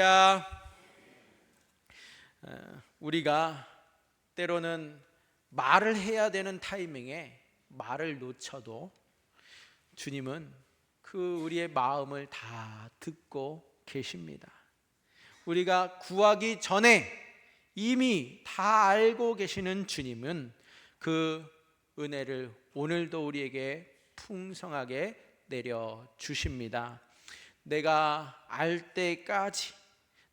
야, 우리가 때로는 말을 해야 되는 타이밍에 말을 놓쳐도 주님은 그 우리의 마음을 다 듣고 계십니다. 우리가 구하기 전에 이미 다 알고 계시는 주님은 그 은혜를 오늘도 우리에게 풍성하게 내려주십니다. 내가 알 때까지,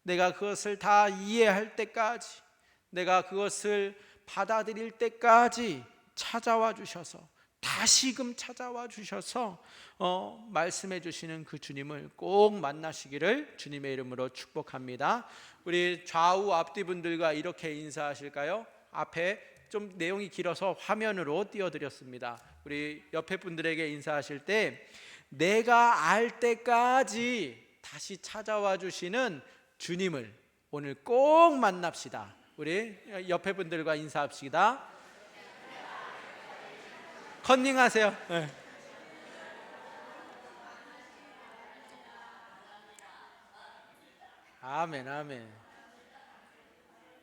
내가 그것을 다 이해할 때까지, 내가 그것을 받아들일 때까지 찾아와 주셔서, 다시금 찾아와 주셔서 말씀해 주시는 그 주님을 꼭 만나시기를 주님의 이름으로 축복합니다. 우리 좌우 앞뒤 분들과 이렇게 인사하실까요? 앞에 좀 내용이 길어서 화면으로 띄워드렸습니다. 우리 옆에 분들에게 인사하실 때 내가 알 때까지 다시 찾아와 주시는 주님을 오늘 꼭 만납시다. 우리 옆에 분들과 인사합시다. 컨닝하세요. 네. 아멘, 아멘.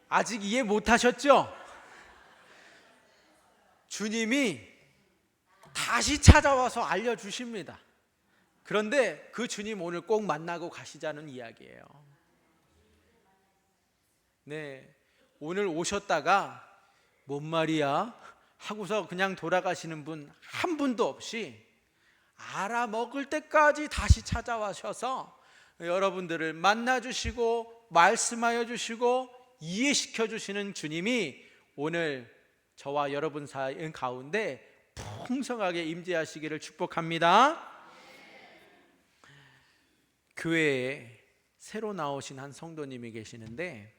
아직 이해 못하셨죠? 주님이 다시 찾아와서 알려주십니다. 그런데 그 주님 오늘 꼭 만나고 가시자는 이야기예요. 네, 오늘 오셨다가 뭔 말이야? 하고서 그냥 돌아가시는 분 한 분도 없이 알아먹을 때까지 다시 찾아와셔서 여러분들을 만나주시고 말씀하여 주시고 이해시켜 주시는 주님이 오늘 저와 여러분 사이 가운데 풍성하게 임재하시기를 축복합니다. 교회에 새로 나오신 한 성도님이 계시는데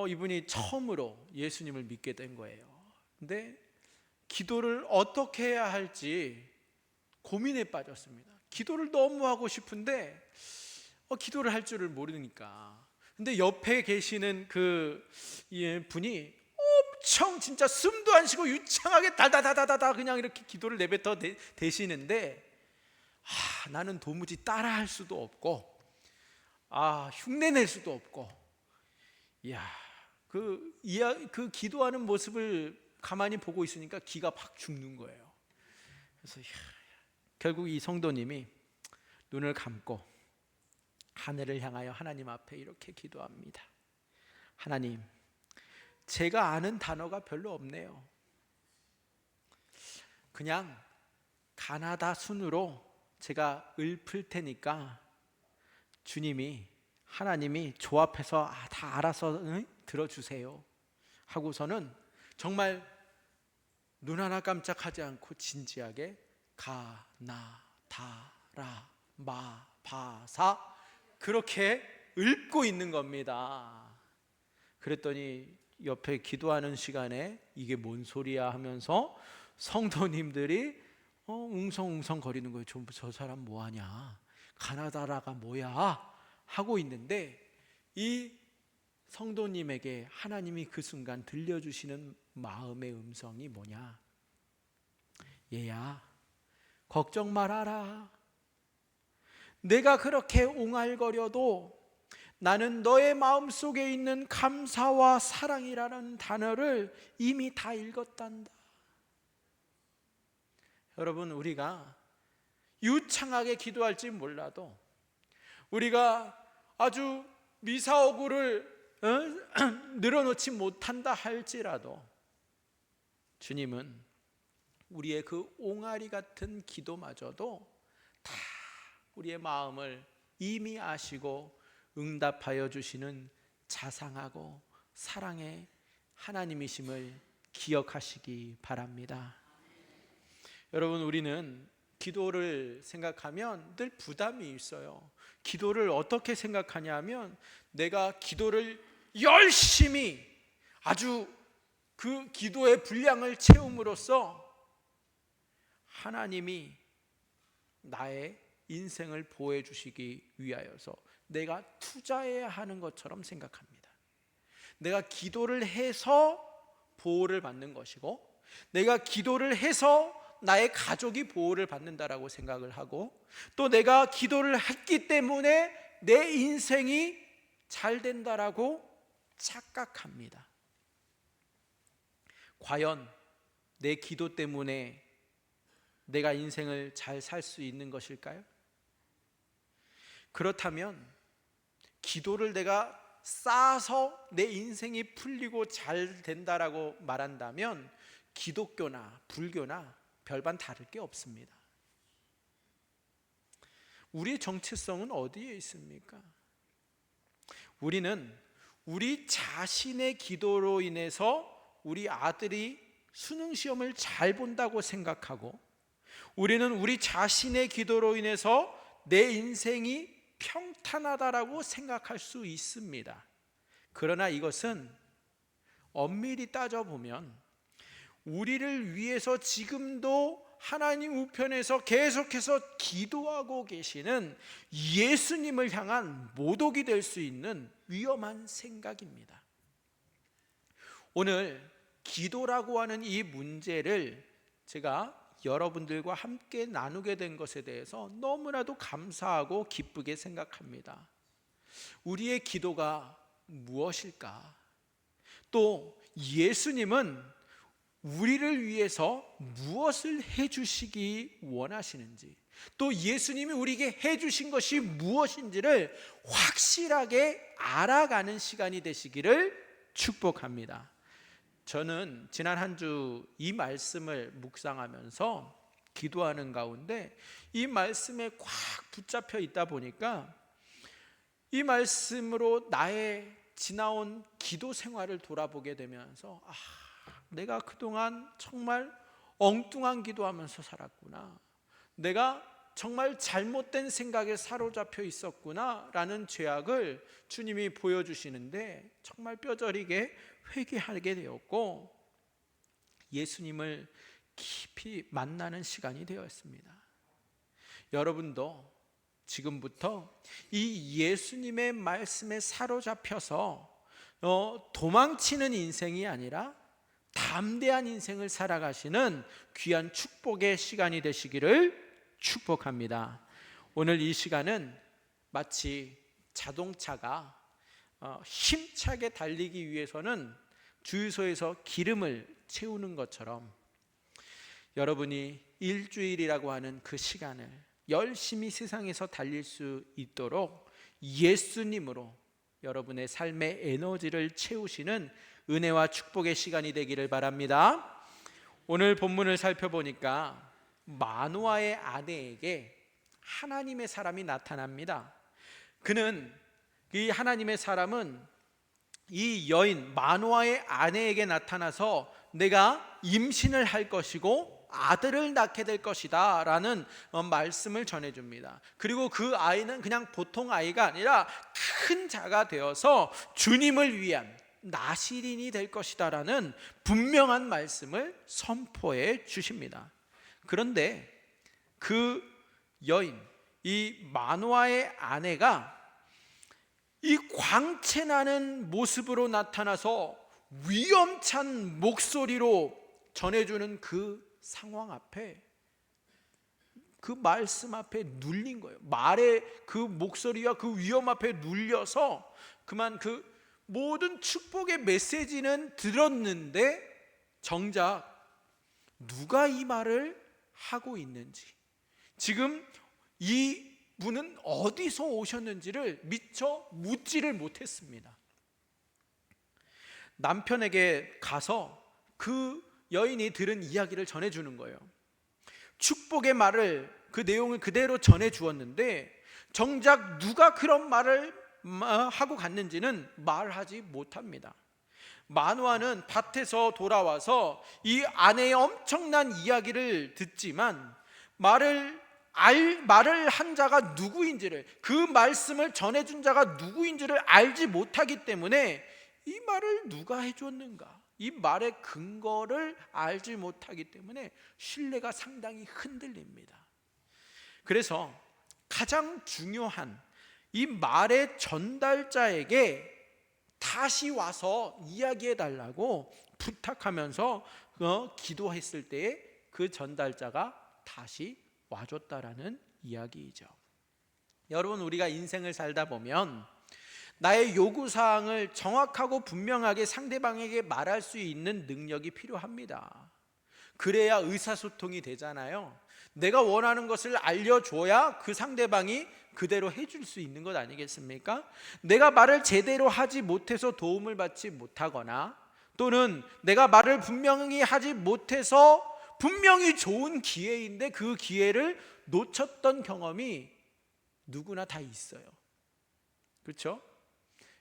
이분이 처음으로 예수님을 믿게 된 거예요. 근데 기도를 어떻게 해야 할지 고민에 빠졌습니다. 기도를 너무 하고 싶은데 기도를 할 줄을 모르니까. 근데 옆에 계시는 그 분이 엄청 진짜 숨도 안 쉬고 유창하게 달다다다다 그냥 이렇게 기도를 내뱉어 대시는데 나는 도무지 따라할 수도 없고 흉내낼 수도 없고 그 기도하는 모습을 가만히 보고 있으니까 기가 팍 죽는 거예요. 그래서 결국 이 성도님이 눈을 감고 하늘을 향하여 하나님 앞에 이렇게 기도합니다. 하나님, 제가 아는 단어가 별로 없네요. 그냥 가나다 순으로 제가 읊을 테니까 하나님이 조합해서 다 알아서 들어주세요 하고서는 정말 눈 하나 깜짝하지 않고 진지하게 가나다라마바사 그렇게 읊고 있는 겁니다. 그랬더니 옆에 기도하는 시간에 이게 뭔 소리야 하면서 성도님들이 웅성웅성 거리는 거예요. 저 사람 뭐하냐, 가나다라가 뭐야 하고 있는데 이 성도님에게 하나님이 그 순간 들려주시는 마음의 음성이 뭐냐, 얘야 걱정 말아라. 내가 그렇게 옹알거려도 나는 너의 마음속에 있는 감사와 사랑이라는 단어를 이미 다 읽었단다. 여러분, 우리가 유창하게 기도할지 몰라도, 우리가 아주 미사오구를 늘어놓지 못한다 할지라도 주님은 우리의 그 옹알이 같은 기도마저도 다 우리의 마음을 이미 아시고 응답하여 주시는 자상하고 사랑의 하나님이심을 기억하시기 바랍니다. 여러분, 우리는 기도를 생각하면 늘 부담이 있어요. 기도를 어떻게 생각하냐면, 내가 기도를 열심히 아주 그 기도의 분량을 채움으로써 하나님이 나의 인생을 보호해 주시기 위하여서 내가 투자해야 하는 것처럼 생각합니다. 내가 기도를 해서 보호를 받는 것이고, 내가 기도를 해서 나의 가족이 보호를 받는다라고 생각을 하고, 또 내가 기도를 했기 때문에 내 인생이 잘 된다라고 착각합니다. 과연 내 기도 때문에 내가 인생을 잘 살 수 있는 것일까요? 그렇다면 기도를 내가 쌓아서 내 인생이 풀리고 잘 된다라고 말한다면 기독교나 불교나 별반 다를 게 없습니다. 우리의 정체성은 어디에 있습니까? 우리는 우리 자신의 기도로 인해서 우리 아들이 수능시험을 잘 본다고 생각하고, 우리는 우리 자신의 기도로 인해서 내 인생이 평탄하다라고 생각할 수 있습니다. 그러나 이것은 엄밀히 따져보면 우리를 위해서 지금도 하나님 우편에서 계속해서 기도하고 계시는 예수님을 향한 모독이 될 수 있는 위험한 생각입니다. 오늘 기도라고 하는 이 문제를 제가 여러분들과 함께 나누게 된 것에 대해서 너무나도 감사하고 기쁘게 생각합니다. 우리의 기도가 무엇일까? 또 예수님은 우리를 위해서 무엇을 해주시기 원하시는지, 또 예수님이 우리에게 해주신 것이 무엇인지를 확실하게 알아가는 시간이 되시기를 축복합니다. 저는 지난 한 주 이 말씀을 묵상하면서 기도하는 가운데 이 말씀에 꽉 붙잡혀 있다 보니까 이 말씀으로 나의 지나온 기도 생활을 돌아보게 되면서 내가 그동안 정말 엉뚱한 기도하면서 살았구나, 내가 정말 잘못된 생각에 사로잡혀 있었구나 라는 죄악을 주님이 보여주시는데 정말 뼈저리게 회개하게 되었고 예수님을 깊이 만나는 시간이 되었습니다. 여러분도 지금부터 이 예수님의 말씀에 사로잡혀서 도망치는 인생이 아니라 담대한 인생을 살아가시는 귀한 축복의 시간이 되시기를 축복합니다. 오늘 이 시간은 마치 자동차가 힘차게 달리기 위해서는 주유소에서 기름을 채우는 것처럼 여러분이 일주일이라고 하는 그 시간을 열심히 세상에서 달릴 수 있도록 예수님으로 여러분의 삶의 에너지를 채우시는 은혜와 축복의 시간이 되기를 바랍니다. 오늘 본문을 살펴보니까 마노아의 아내에게 하나님의 사람이 나타납니다. 이 하나님의 사람은 이 여인 마노아의 아내에게 나타나서 내가 임신을 할 것이고 아들을 낳게 될 것이다 라는 말씀을 전해줍니다. 그리고 그 아이는 그냥 보통 아이가 아니라 큰 자가 되어서 주님을 위한 나시린이 될 것이다 라는 분명한 말씀을 선포해 주십니다. 그런데 그 여인, 이 마노아의 아내가 이 광채나는 모습으로 나타나서 위험찬 목소리로 전해주는 그 상황 앞에, 그 말씀 앞에 눌린 거예요. 말의 그 목소리와 그 위험 앞에 눌려서 그만 그 모든 축복의 메시지는 들었는데 정작 누가 이 말을 하고 있는지, 지금 이 분은 어디서 오셨는지를 미처 묻지를 못했습니다. 남편에게 가서 그 여인이 들은 이야기를 전해주는 거예요. 축복의 말을, 그 내용을 그대로 전해주었는데 정작 누가 그런 말을 하고 갔는지는 말하지 못합니다. 마노아는 밭에서 돌아와서 이 아내의 엄청난 이야기를 듣지만 말을 한 자가 누구인지를, 그 말씀을 전해준 자가 누구인지를 알지 못하기 때문에 이 말을 누가 해줬는가, 이 말의 근거를 알지 못하기 때문에 신뢰가 상당히 흔들립니다. 그래서 가장 중요한 이 말의 전달자에게 다시 와서 이야기해 달라고 부탁하면서 기도했을 때에 그 전달자가 다시 와줬다라는 이야기이죠. 여러분, 우리가 인생을 살다 보면 나의 요구사항을 정확하고 분명하게 상대방에게 말할 수 있는 능력이 필요합니다. 그래야 의사소통이 되잖아요. 내가 원하는 것을 알려줘야 그 상대방이 그대로 해줄 수 있는 것 아니겠습니까? 내가 말을 제대로 하지 못해서 도움을 받지 못하거나, 또는 내가 말을 분명히 하지 못해서 분명히 좋은 기회인데 그 기회를 놓쳤던 경험이 누구나 다 있어요. 그렇죠?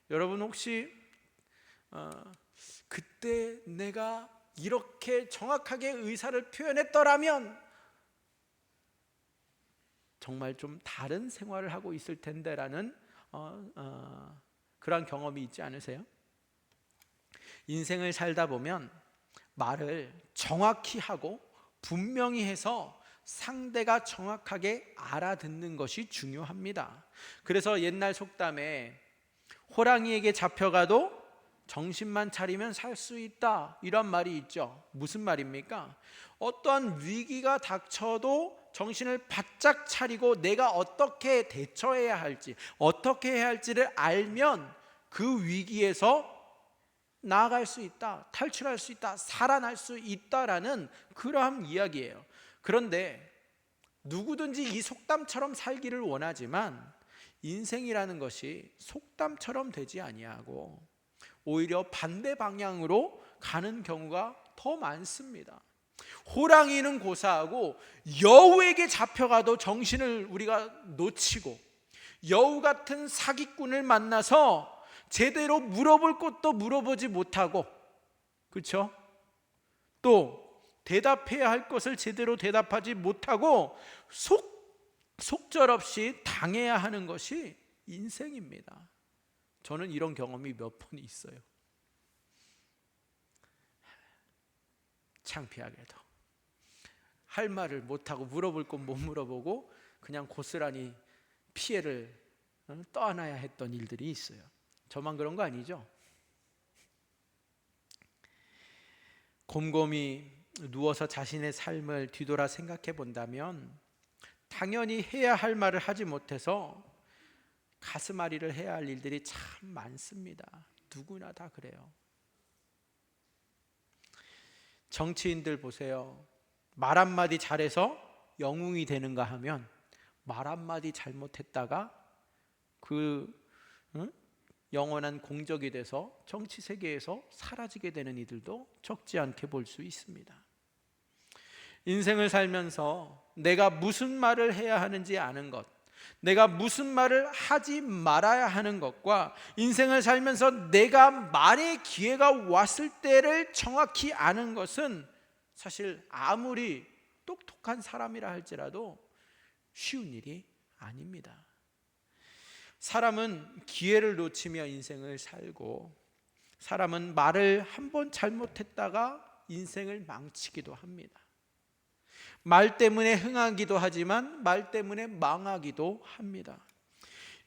여러분, 혹시 그때 내가 이렇게 정확하게 의사를 표현했더라면 정말 좀 다른 생활을 하고 있을 텐데라는 그런 경험이 있지 않으세요? 인생을 살다 보면 말을 정확히 하고 분명히 해서 상대가 정확하게 알아듣는 것이 중요합니다. 그래서 옛날 속담에 호랑이에게 잡혀가도 정신만 차리면 살 수 있다, 이런 말이 있죠. 무슨 말입니까? 어떠한 위기가 닥쳐도 정신을 바짝 차리고 내가 어떻게 대처해야 할지, 어떻게 해야 할지를 알면 그 위기에서 나아갈 수 있다, 탈출할 수 있다, 살아날 수 있다라는 그러한 이야기예요. 그런데 누구든지 이 속담처럼 살기를 원하지만 인생이라는 것이 속담처럼 되지 아니하고 오히려 반대 방향으로 가는 경우가 더 많습니다. 호랑이는 고사하고 여우에게 잡혀가도 정신을 우리가 놓치고, 여우 같은 사기꾼을 만나서 제대로 물어볼 것도 물어보지 못하고, 그렇죠? 또 대답해야 할 것을 제대로 대답하지 못하고 속절없이 당해야 하는 것이 인생입니다. 저는 이런 경험이 몇 번 있어요. 창피하게도 할 말을 못하고 물어볼 건 못 물어보고 그냥 고스란히 피해를 떠안아야 했던 일들이 있어요. 저만 그런 거 아니죠? 곰곰이 누워서 자신의 삶을 뒤돌아 생각해 본다면 당연히 해야 할 말을 하지 못해서 가슴앓이를 해야 할 일들이 참 많습니다. 누구나 다 그래요. 정치인들 보세요. 말 한마디 잘해서 영웅이 되는가 하면 말 한마디 잘못했다가 영원한 공적이 돼서 정치 세계에서 사라지게 되는 이들도 적지 않게 볼 수 있습니다. 인생을 살면서 내가 무슨 말을 해야 하는지 아는 것, 내가 무슨 말을 하지 말아야 하는 것과 인생을 살면서 내가 말의 기회가 왔을 때를 정확히 아는 것은 사실 아무리 똑똑한 사람이라 할지라도 쉬운 일이 아닙니다. 사람은 기회를 놓치며 인생을 살고, 사람은 말을 한번 잘못했다가 인생을 망치기도 합니다. 말 때문에 흥하기도 하지만 말 때문에 망하기도 합니다.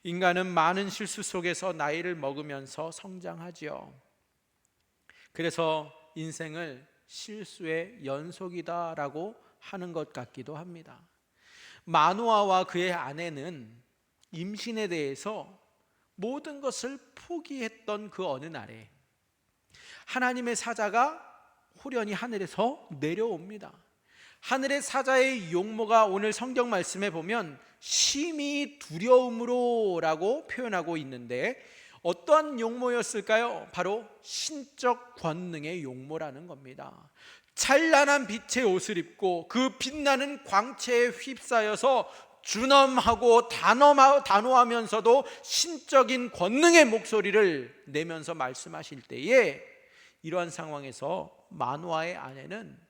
인간은 많은 실수 속에서 나이를 먹으면서 성장하지요. 그래서 인생을 실수의 연속이다라고 하는 것 같기도 합니다. 마노아와 그의 아내는 임신에 대해서 모든 것을 포기했던 그 어느 날에 하나님의 사자가 호련히 하늘에서 내려옵니다. 하늘의 사자의 용모가 오늘 성경 말씀에 보면 심히 두려움으로 라고 표현하고 있는데, 어떠한 용모였을까요? 바로 신적 권능의 용모라는 겁니다. 찬란한 빛의 옷을 입고 그 빛나는 광채에 휩싸여서 준엄하고 단호하면서도 신적인 권능의 목소리를 내면서 말씀하실 때에, 이러한 상황에서 마노아의 아내는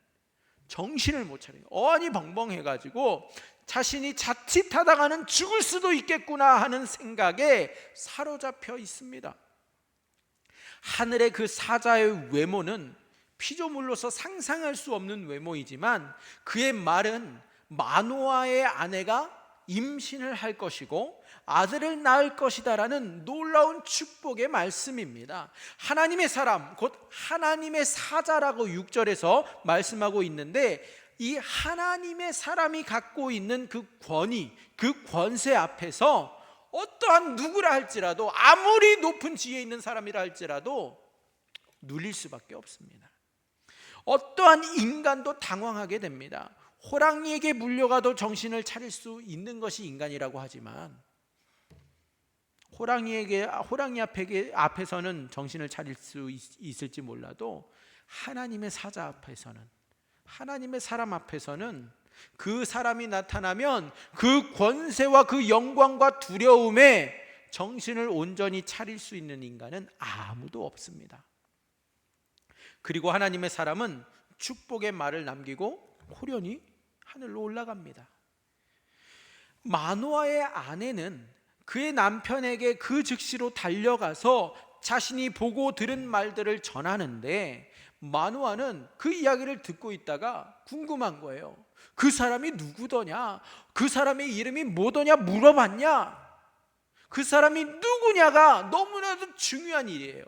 정신을 못 차려요. 어안이 벙벙해가지고 자신이 자칫하다가는 죽을 수도 있겠구나 하는 생각에 사로잡혀 있습니다. 하늘의 그 사자의 외모는 피조물로서 상상할 수 없는 외모이지만 그의 말은 마노아의 아내가 임신을 할 것이고 아들을 낳을 것이다라는 놀라운 축복의 말씀입니다. 하나님의 사람, 곧 하나님의 사자라고 6절에서 말씀하고 있는데, 이 하나님의 사람이 갖고 있는 그 권위, 그 권세 앞에서 어떠한 누구라 할지라도, 아무리 높은 지위에 있는 사람이라 할지라도 눌릴 수밖에 없습니다. 어떠한 인간도 당황하게 됩니다. 호랑이에게 물려가도 정신을 차릴 수 있는 것이 인간이라고 하지만, 호랑이 앞에서는 정신을 차릴 수 있을지 몰라도 하나님의 사자 앞에서는, 하나님의 사람 앞에서는 그 사람이 나타나면 그 권세와 그 영광과 두려움에 정신을 온전히 차릴 수 있는 인간은 아무도 없습니다. 그리고 하나님의 사람은 축복의 말을 남기고 호련히 하늘로 올라갑니다. 마노아의 아내는 그의 남편에게 그 즉시로 달려가서 자신이 보고 들은 말들을 전하는데, 마노아는 그 이야기를 듣고 있다가 궁금한 거예요. 그 사람이 누구더냐? 그 사람의 이름이 뭐더냐 물어봤냐? 그 사람이 누구냐가 너무나도 중요한 일이에요.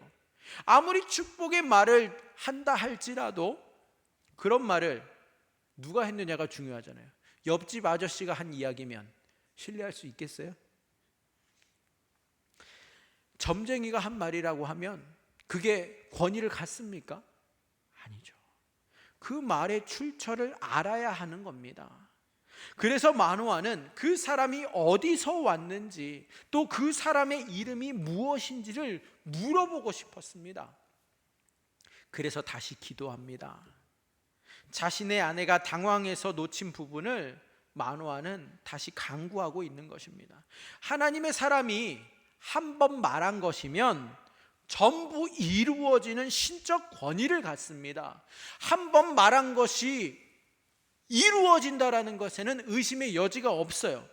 아무리 축복의 말을 한다 할지라도 그런 말을 누가 했느냐가 중요하잖아요. 옆집 아저씨가 한 이야기면 신뢰할 수 있겠어요? 점쟁이가 한 말이라고 하면 그게 권위를 갖습니까? 아니죠. 그 말의 출처를 알아야 하는 겁니다. 그래서 마노아는 그 사람이 어디서 왔는지, 또 그 사람의 이름이 무엇인지를 물어보고 싶었습니다. 그래서 다시 기도합니다. 자신의 아내가 당황해서 놓친 부분을 마노아는 다시 강구하고 있는 것입니다. 하나님의 사람이 한 번 말한 것이면 전부 이루어지는 신적 권위를 갖습니다. 한 번 말한 것이 이루어진다라는 것에는 의심의 여지가 없어요.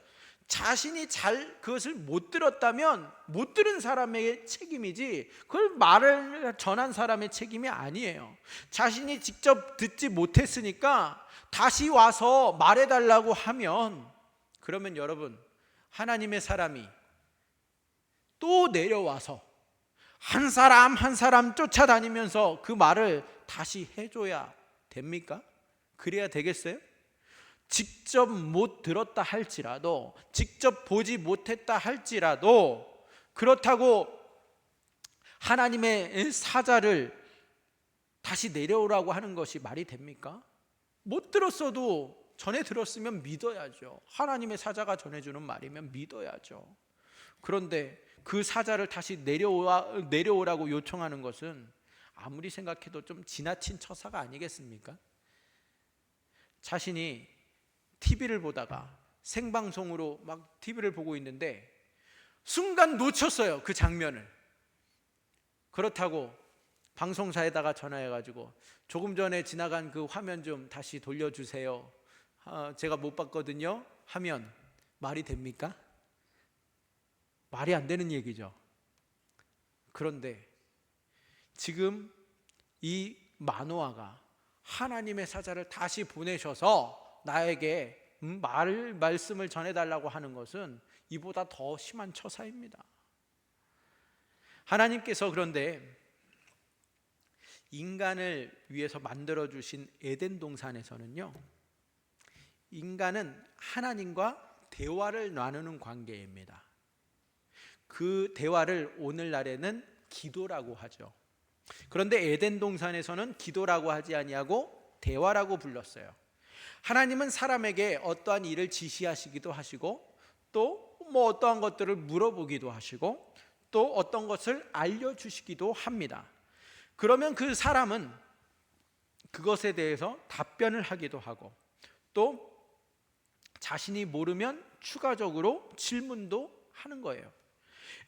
자신이 잘 그것을 못 들었다면 못 들은 사람의 책임이지, 그걸 말을 전한 사람의 책임이 아니에요. 자신이 직접 듣지 못했으니까 다시 와서 말해달라고 하면, 그러면 여러분, 하나님의 사람이 또 내려와서 한 사람 한 사람 쫓아다니면서 그 말을 다시 해줘야 됩니까? 그래야 되겠어요? 직접 못 들었다 할지라도, 직접 보지 못했다 할지라도, 그렇다고 하나님의 사자를 다시 내려오라고 하는 것이 말이 됩니까? 못 들었어도 전에 들었으면 믿어야죠. 하나님의 사자가 전해주는 말이면 믿어야죠. 그런데 그 사자를 다시 내려오라고 요청하는 것은 아무리 생각해도 좀 지나친 처사가 아니겠습니까? 자신이 TV를 보다가 생방송으로 막 TV를 보고 있는데 순간 놓쳤어요, 그 장면을. 그렇다고 방송사에다가 전화해가지고 조금 전에 지나간 그 화면 좀 다시 돌려주세요, 제가 못 봤거든요 하면 말이 됩니까? 말이 안 되는 얘기죠. 그런데 지금 이 마노아가 하나님의 사자를 다시 보내셔서 나에게 말씀을 전해달라고 하는 것은 이보다 더 심한 처사입니다. 하나님께서 그런데 인간을 위해서 만들어주신 에덴 동산에서는요, 인간은 하나님과 대화를 나누는 관계입니다. 그 대화를 오늘날에는 기도라고 하죠. 그런데 에덴 동산에서는 기도라고 하지 아니하고 대화라고 불렀어요. 하나님은 사람에게 어떠한 일을 지시하시기도 하시고, 또 어떠한 것들을 물어보기도 하시고, 또 어떤 것을 알려주시기도 합니다. 그러면 그 사람은 그것에 대해서 답변을 하기도 하고, 또 자신이 모르면 추가적으로 질문도 하는 거예요.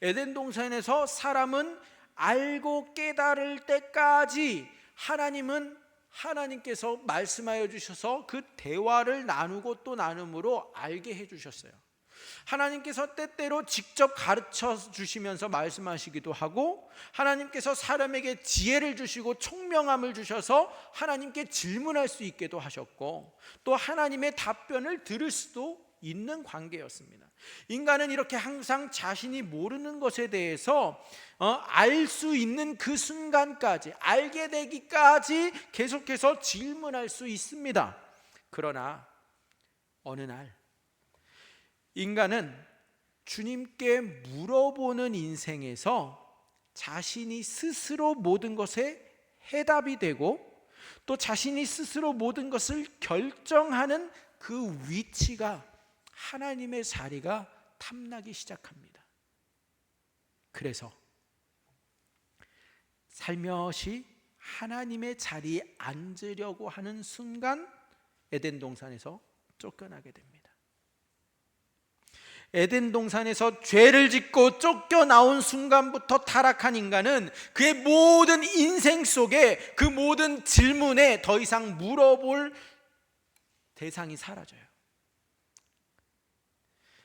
에덴 동산에서 사람은 알고 깨달을 때까지 하나님께서 말씀하여 주셔서 그 대화를 나누고 또 나눔으로 알게 해 주셨어요. 하나님께서 때때로 직접 가르쳐 주시면서 말씀하시기도 하고, 하나님께서 사람에게 지혜를 주시고 총명함을 주셔서 하나님께 질문할 수 있게도 하셨고, 또 하나님의 답변을 들을 수도 있는 관계였습니다. 인간은 이렇게 항상 자신이 모르는 것에 대해서 알 수 있는 그 순간까지, 알게 되기까지 계속해서 질문할 수 있습니다. 그러나 어느 날 인간은 주님께 물어보는 인생에서 자신이 스스로 모든 것에 해답이 되고 또 자신이 스스로 모든 것을 결정하는 그 위치가, 하나님의 자리가 탐나기 시작합니다. 그래서 살며시 하나님의 자리에 앉으려고 하는 순간 에덴 동산에서 쫓겨나게 됩니다. 에덴 동산에서 죄를 짓고 쫓겨나온 순간부터 타락한 인간은 그의 모든 인생 속에 그 모든 질문에 더 이상 물어볼 대상이 사라져요.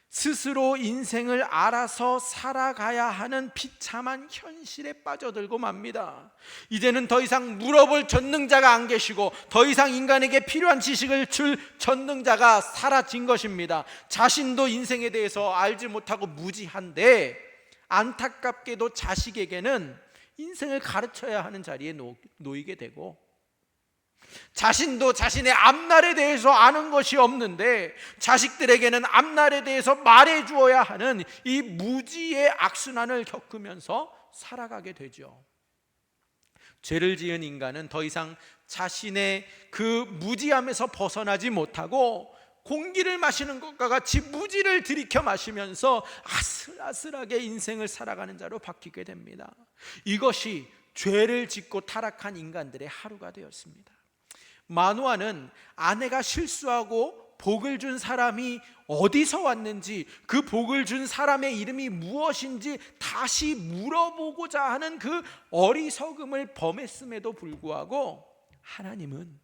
스스로 인생을 알아서 살아가야 하는 비참한 현실에 빠져들고 맙니다. 이제는 더 이상 물어볼 전능자가 안 계시고 더 이상 인간에게 필요한 지식을 줄 전능자가 사라진 것입니다. 자신도 인생에 대해서 알지 못하고 무지한데 안타깝게도 자식에게는 인생을 가르쳐야 하는 자리에 놓이게 되고, 자신도 자신의 앞날에 대해서 아는 것이 없는데 자식들에게는 앞날에 대해서 말해 주어야 하는 이 무지의 악순환을 겪으면서 살아가게 되죠. 죄를 지은 인간은 더 이상 자신의 그 무지함에서 벗어나지 못하고 공기를 마시는 것과 같이 무지를 들이켜 마시면서 아슬아슬하게 인생을 살아가는 자로 바뀌게 됩니다. 이것이 죄를 짓고 타락한 인간들의 하루가 되었습니다. 마노아는 아내가 실수하고 복을 준 사람이 어디서 왔는지, 그 복을 준 사람의 이름이 무엇인지 다시 물어보고자 하는 그 어리석음을 범했음에도 불구하고 하나님은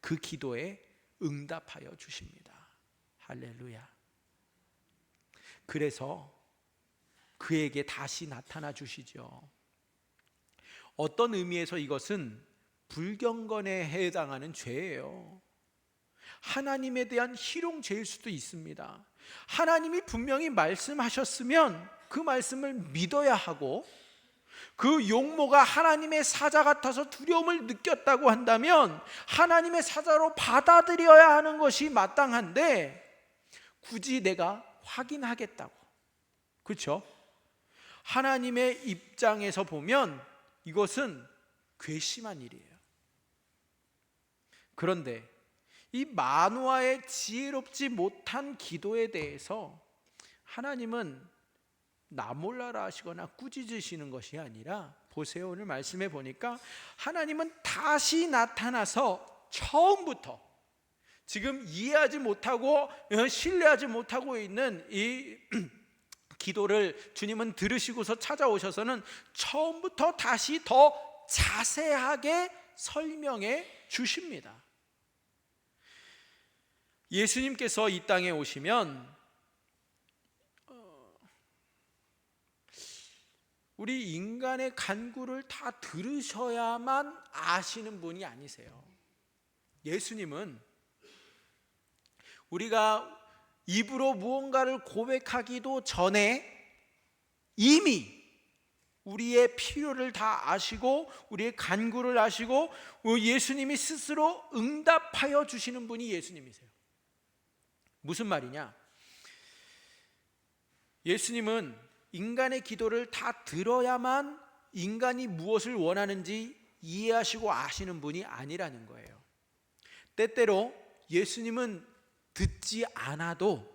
그 기도에 응답하여 주십니다. 할렐루야. 그래서 그에게 다시 나타나 주시죠. 어떤 의미에서 이것은 불경건에 해당하는 죄예요. 하나님에 대한 희롱죄일 수도 있습니다. 하나님이 분명히 말씀하셨으면 그 말씀을 믿어야 하고, 그 용모가 하나님의 사자 같아서 두려움을 느꼈다고 한다면 하나님의 사자로 받아들여야 하는 것이 마땅한데, 굳이 내가 확인하겠다고, 그렇죠? 하나님의 입장에서 보면 이것은 괘씸한 일이에요. 그런데 이 마노아의 지혜롭지 못한 기도에 대해서 하나님은 나 몰라라 하시거나 꾸짖으시는 것이 아니라, 보세요, 오늘 말씀해 보니까 하나님은 다시 나타나서 처음부터 지금 이해하지 못하고 신뢰하지 못하고 있는 이 기도를 주님은 들으시고서 찾아오셔서는 처음부터 다시 더 자세하게 설명해 주십니다. 예수님께서 이 땅에 오시면 우리 인간의 간구를 다 들으셔야만 아시는 분이 아니세요. 예수님은 우리가 입으로 무언가를 고백하기도 전에 이미 우리의 필요를 다 아시고 우리의 간구를 아시고 예수님이 스스로 응답하여 주시는 분이 예수님이세요. 무슨 말이냐? 예수님은 인간의 기도를 다 들어야만 인간이 무엇을 원하는지 이해하시고 아시는 분이 아니라는 거예요. 때때로 예수님은 듣지 않아도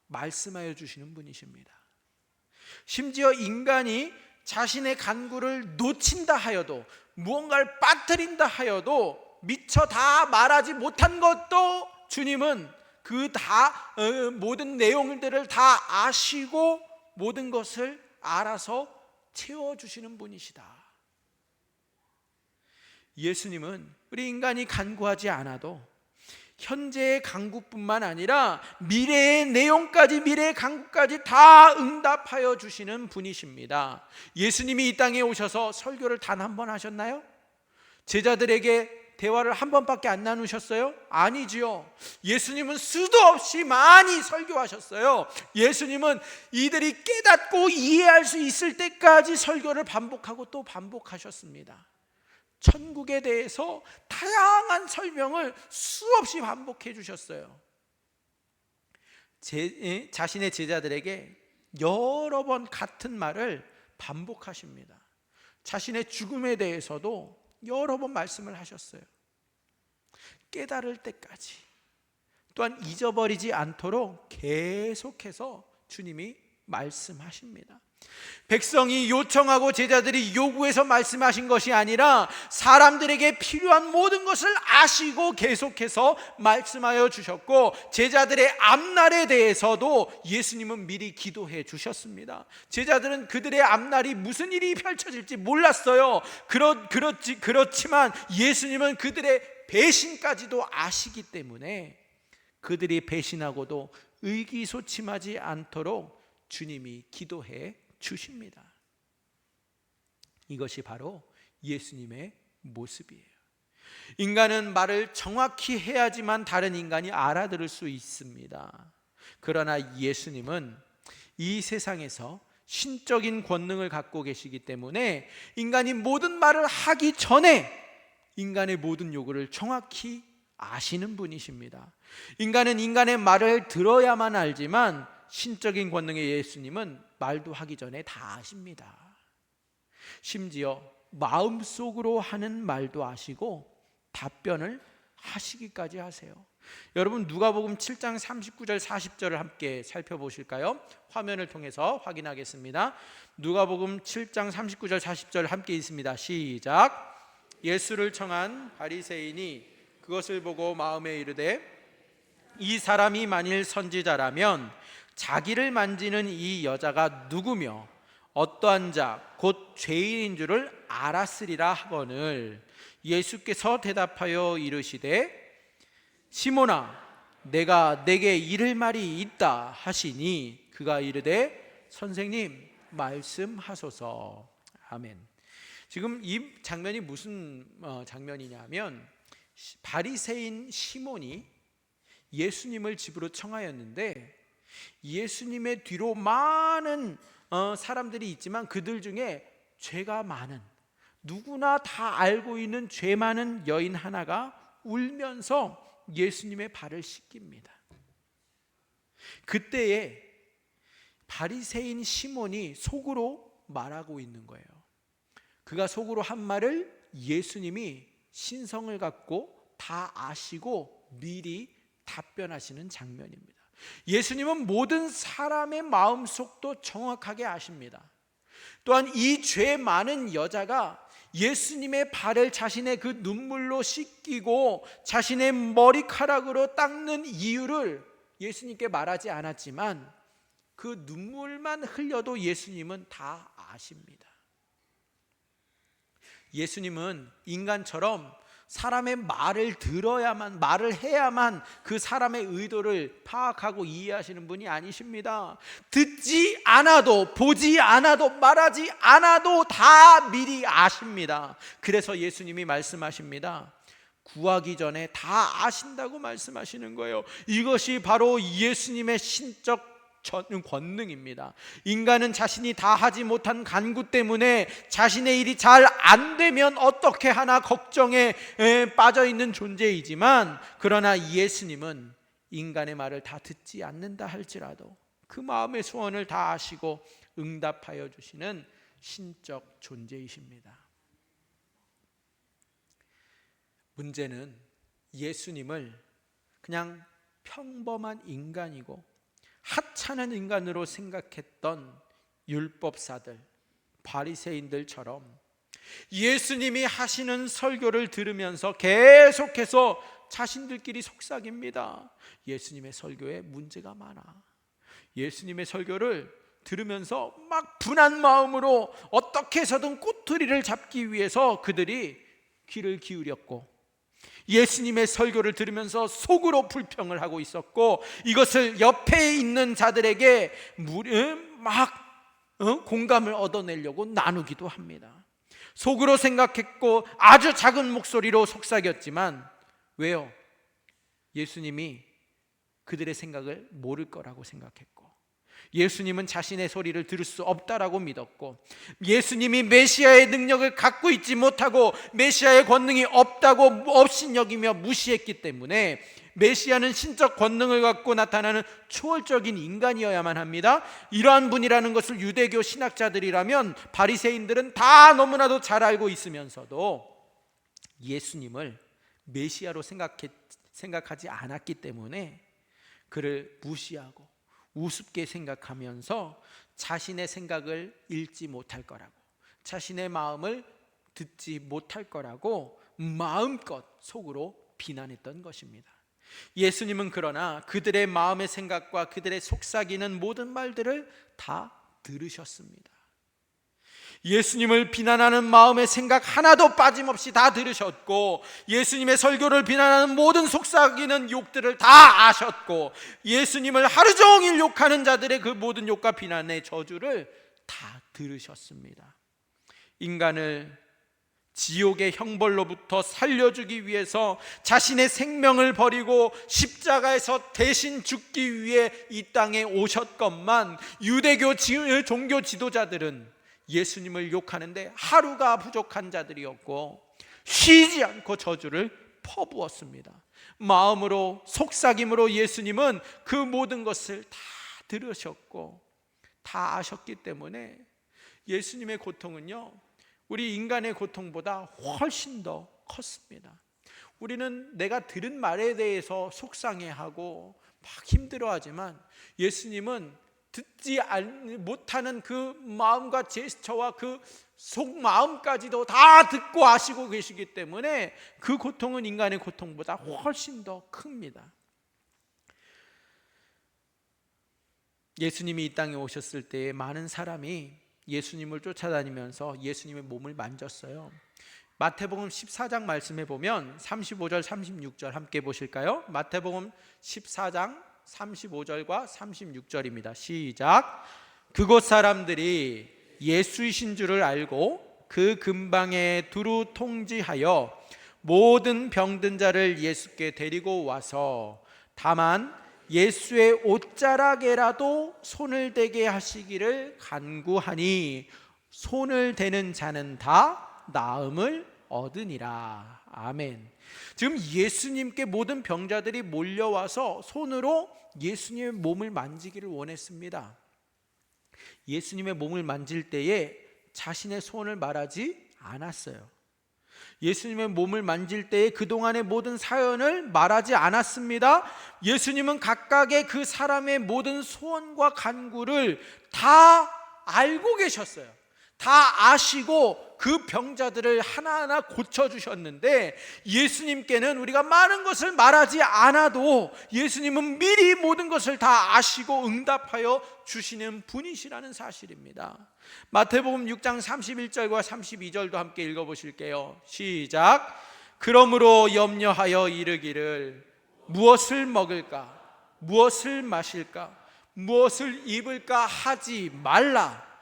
말씀하여 주시는 분이십니다. 심지어 인간이 자신의 간구를 놓친다 하여도, 무언가를 빠뜨린다 하여도 미처 다 말하지 못한 것도 주님은 그 다 모든 내용들을 다 아시고 모든 것을 알아서 채워주시는 분이시다. 예수님은 우리 인간이 간구하지 않아도 현재의 간구뿐만 아니라 미래의 내용까지, 미래의 간구까지 다 응답하여 주시는 분이십니다. 예수님이 이 땅에 오셔서 설교를 단 한 번 하셨나요? 제자들에게 대화를 한 번밖에 안 나누셨어요? 아니지요. 예수님은 수도 없이 많이 설교하셨어요. 예수님은 이들이 깨닫고 이해할 수 있을 때까지 설교를 반복하고 또 반복하셨습니다. 천국에 대해서 다양한 설명을 수없이 반복해 주셨어요. 자신의 제자들에게 여러 번 같은 말을 반복하십니다. 자신의 죽음에 대해서도 여러 번 말씀을 하셨어요. 깨달을 때까지, 또한 잊어버리지 않도록 계속해서 주님이 말씀하십니다. 백성이 요청하고 제자들이 요구해서 말씀하신 것이 아니라 사람들에게 필요한 모든 것을 아시고 계속해서 말씀하여 주셨고, 제자들의 앞날에 대해서도 예수님은 미리 기도해 주셨습니다. 제자들은 그들의 앞날이 무슨 일이 펼쳐질지 몰랐어요. 그렇지만 예수님은 그들의 배신까지도 아시기 때문에 그들이 배신하고도 의기소침하지 않도록 주님이 기도해 주십니다. 이것이 바로 예수님의 모습이에요. 인간은 말을 정확히 해야지만 다른 인간이 알아들을 수 있습니다. 그러나 예수님은 이 세상에서 신적인 권능을 갖고 계시기 때문에 인간이 모든 말을 하기 전에 인간의 모든 요구를 정확히 아시는 분이십니다. 인간은 인간의 말을 들어야만 알지만 신적인 권능의 예수님은 말도 하기 전에 다 아십니다. 심지어 마음속으로 하는 말도 아시고 답변을 하시기까지 하세요. 여러분, 누가복음 7장 39절 40절을 함께 살펴보실까요? 화면을 통해서 확인하겠습니다. 누가복음 7장 39절 40절 함께 있습니다. 시작. 예수를 청한 바리새인이 그것을 보고 마음에 이르되 이 사람이 만일 선지자라면 자기를 만지는 이 여자가 누구며 어떠한 자 곧 죄인인 줄을 알았으리라 하거늘, 예수께서 대답하여 이르시되 시몬아, 내가 내게 이를 말이 있다 하시니 그가 이르되 선생님 말씀하소서. 아멘. 지금 이 장면이 무슨 장면이냐면, 바리새인 시몬이 예수님을 집으로 청하였는데 예수님의 뒤로 많은 사람들이 있지만 그들 중에 죄가 많은, 누구나 다 알고 있는 죄 많은 여인 하나가 울면서 예수님의 발을 씻깁니다. 그때에 바리새인 시몬이 속으로 말하고 있는 거예요. 그가 속으로 한 말을 예수님이 신성을 갖고 다 아시고 미리 답변하시는 장면입니다. 예수님은 모든 사람의 마음속도 정확하게 아십니다. 또한 이 죄 많은 여자가 예수님의 발을 자신의 그 눈물로 씻기고 자신의 머리카락으로 닦는 이유를 예수님께 말하지 않았지만 그 눈물만 흘려도 예수님은 다 아십니다. 예수님은 인간처럼 사람의 말을 들어야만, 말을 해야만 그 사람의 의도를 파악하고 이해하시는 분이 아니십니다. 듣지 않아도, 보지 않아도, 말하지 않아도 다 미리 아십니다. 그래서 예수님이 말씀하십니다. 구하기 전에 다 아신다고 말씀하시는 거예요. 이것이 바로 예수님의 신적 권능입니다. 인간은 자신이 다 하지 못한 간구 때문에 자신의 일이 잘 안 되면 어떻게 하나 걱정에 빠져 있는 존재이지만, 그러나 예수님은 인간의 말을 다 듣지 않는다 할지라도 그 마음의 소원을 다 아시고 응답하여 주시는 신적 존재이십니다. 문제는 예수님을 그냥 평범한 인간이고 하찮은 인간으로 생각했던 율법사들, 바리새인들처럼 예수님이 하시는 설교를 들으면서 계속해서 자신들끼리 속삭입니다. 예수님의 설교에 문제가 많아. 예수님의 설교를 들으면서 막 분한 마음으로 어떻게 해서든 꼬투리를 잡기 위해서 그들이 귀를 기울였고, 예수님의 설교를 들으면서 속으로 불평을 하고 있었고, 이것을 옆에 있는 자들에게 공감을 얻어내려고 나누기도 합니다. 속으로 생각했고 아주 작은 목소리로 속삭였지만, 왜요? 예수님이 그들의 생각을 모를 거라고 생각했고, 예수님은 자신의 소리를 들을 수 없다라고 믿었고, 예수님이 메시아의 능력을 갖고 있지 못하고 메시아의 권능이 없다고 업신여기며 무시했기 때문에 메시아는 신적 권능을 갖고 나타나는 초월적인 인간이어야만 합니다. 이러한 분이라는 것을 유대교 신학자들이라면, 바리새인들은 다 너무나도 잘 알고 있으면서도 예수님을 메시아로 생각하지 않았기 때문에 그를 무시하고 우습게 생각하면서 자신의 생각을 읽지 못할 거라고, 자신의 마음을 듣지 못할 거라고 마음껏 속으로 비난했던 것입니다. 예수님은 그러나 그들의 마음의 생각과 그들의 속삭이는 모든 말들을 다 들으셨습니다. 예수님을 비난하는 마음의 생각 하나도 빠짐없이 다 들으셨고, 예수님의 설교를 비난하는 모든 속삭이는 욕들을 다 아셨고, 예수님을 하루 종일 욕하는 자들의 그 모든 욕과 비난의 저주를 다 들으셨습니다. 인간을 지옥의 형벌로부터 살려주기 위해서 자신의 생명을 버리고 십자가에서 대신 죽기 위해 이 땅에 오셨건만, 유대교 종교 지도자들은 예수님을 욕하는데 하루가 부족한 자들이었고 쉬지 않고 저주를 퍼부었습니다. 마음으로 속삭임으로 예수님은 그 모든 것을 다 들으셨고 다 아셨기 때문에 예수님의 고통은요, 우리 인간의 고통보다 훨씬 더 컸습니다. 우리는 내가 들은 말에 대해서 속상해하고 막 힘들어하지만, 예수님은 듣지 못하는 그 마음과 제스처와 그 속마음까지도 다 듣고 아시고 계시기 때문에 그 고통은 인간의 고통보다 훨씬 더 큽니다. 예수님이 이 땅에 오셨을 때 많은 사람이 예수님을 쫓아다니면서 예수님의 몸을 만졌어요. 마태복음 14장 말씀해 보면 35절 36절 함께 보실까요? 마태복음 14장 35절과 36절입니다. 시작. 그곳 사람들이 예수이신 줄을 알고 그 근방에 두루 통지하여 모든 병든 자를 예수께 데리고 와서 다만 예수의 옷자락에라도 손을 대게 하시기를 간구하니 손을 대는 자는 다 나음을 얻으니라. 아멘. 지금 예수님께 모든 병자들이 몰려와서 손으로 예수님의 몸을 만지기를 원했습니다. 예수님의 몸을 만질 때에 자신의 소원을 말하지 않았어요. 예수님의 몸을 만질 때에 그동안의 모든 사연을 말하지 않았습니다. 예수님은 각각의 그 사람의 모든 소원과 간구를 다 알고 계셨어요. 다 아시고 그 병자들을 하나하나 고쳐주셨는데, 예수님께는 우리가 많은 것을 말하지 않아도 예수님은 미리 모든 것을 다 아시고 응답하여 주시는 분이시라는 사실입니다. 마태복음 6장 31절과 32절도 함께 읽어보실게요. 시작. 그러므로 염려하여 이르기를 무엇을 먹을까, 무엇을 마실까, 무엇을 입을까 하지 말라.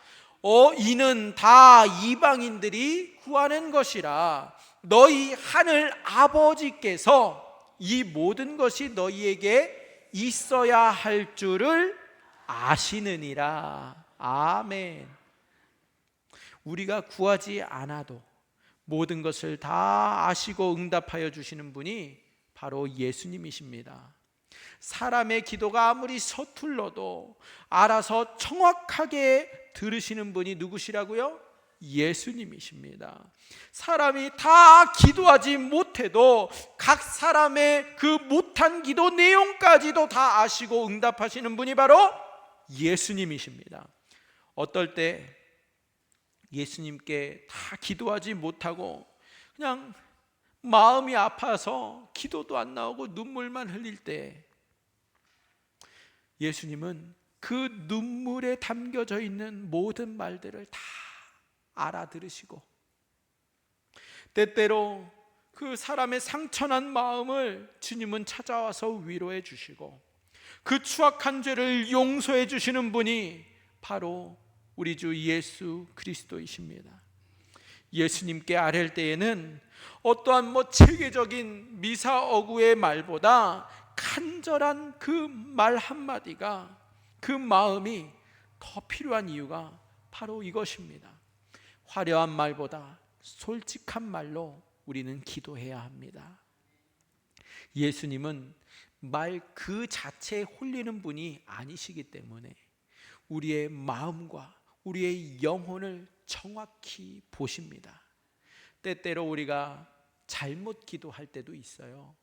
이는 다 이방인들이 구하는 것이라. 너희 하늘 아버지께서 이 모든 것이 너희에게 있어야 할 줄을 아시느니라. 아멘. 우리가 구하지 않아도 모든 것을 다 아시고 응답하여 주시는 분이 바로 예수님이십니다. 사람의 기도가 아무리 서툴러도 알아서 정확하게 들으시는 분이 누구시라고요? 예수님이십니다. 사람이 다 기도하지 못해도 각 사람의 그 못한 기도 내용까지도 다 아시고 응답하시는 분이 바로 예수님이십니다. 어떨 때 예수님께 다 기도하지 못하고 그냥 마음이 아파서 기도도 안 나오고 눈물만 흘릴 때, 예수님은 그 눈물에 담겨져 있는 모든 말들을 다 알아들으시고, 때때로 그 사람의 상처난 마음을 주님은 찾아와서 위로해 주시고, 그 추악한 죄를 용서해 주시는 분이 바로 우리 주 예수 그리스도이십니다. 예수님께 아랠 때에는 어떠한 체계적인 미사어구의 말보다 간절한 그 말 한마디가, 그 마음이 더 필요한 이유가 바로 이것입니다. 화려한 말보다 솔직한 말로 우리는 기도해야 합니다. 예수님은 말 그 자체에 홀리는 분이 아니시기 때문에 우리의 마음과 우리의 영혼을 정확히 보십니다. 때때로 우리가 잘못 기도할 때도 있어요.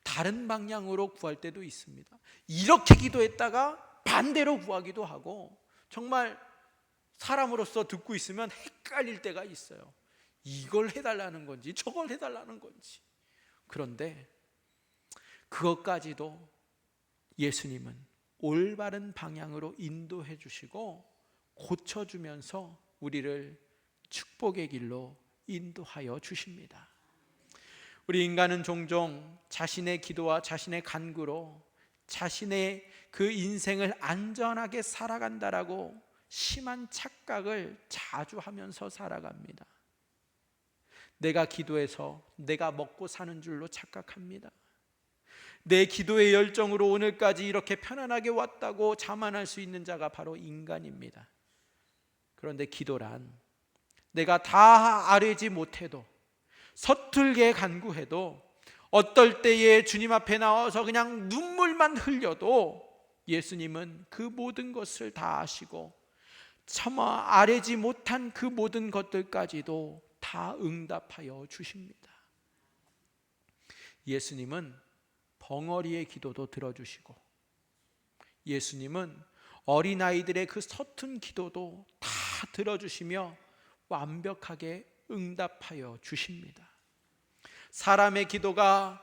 다른 방향으로 구할 때도 있습니다. 이렇게 기도했다가 반대로 구하기도 하고, 정말 사람으로서 듣고 있으면 헷갈릴 때가 있어요. 이걸 해달라는 건지 저걸 해달라는 건지. 그런데 그것까지도 예수님은 올바른 방향으로 인도해 주시고 고쳐주면서 우리를 축복의 길로 인도하여 주십니다. 우리 인간은 종종 자신의 기도와 자신의 간구로 자신의 그 인생을 안전하게 살아간다라고 심한 착각을 자주 하면서 살아갑니다. 내가 기도해서 내가 먹고 사는 줄로 착각합니다. 내 기도의 열정으로 오늘까지 이렇게 편안하게 왔다고 자만할 수 있는 자가 바로 인간입니다. 그런데 기도란 내가 다 아뢰지 못해도, 서툴게 간구해도, 어떨 때에 주님 앞에 나와서 그냥 눈물만 흘려도 예수님은 그 모든 것을 다 아시고 차마 아뢰지 못한 그 모든 것들까지도 다 응답하여 주십니다. 예수님은 벙어리의 기도도 들어주시고, 예수님은 어린아이들의 그 서툰 기도도 다 들어주시며 완벽하게 응답하여 주십니다. 사람의 기도가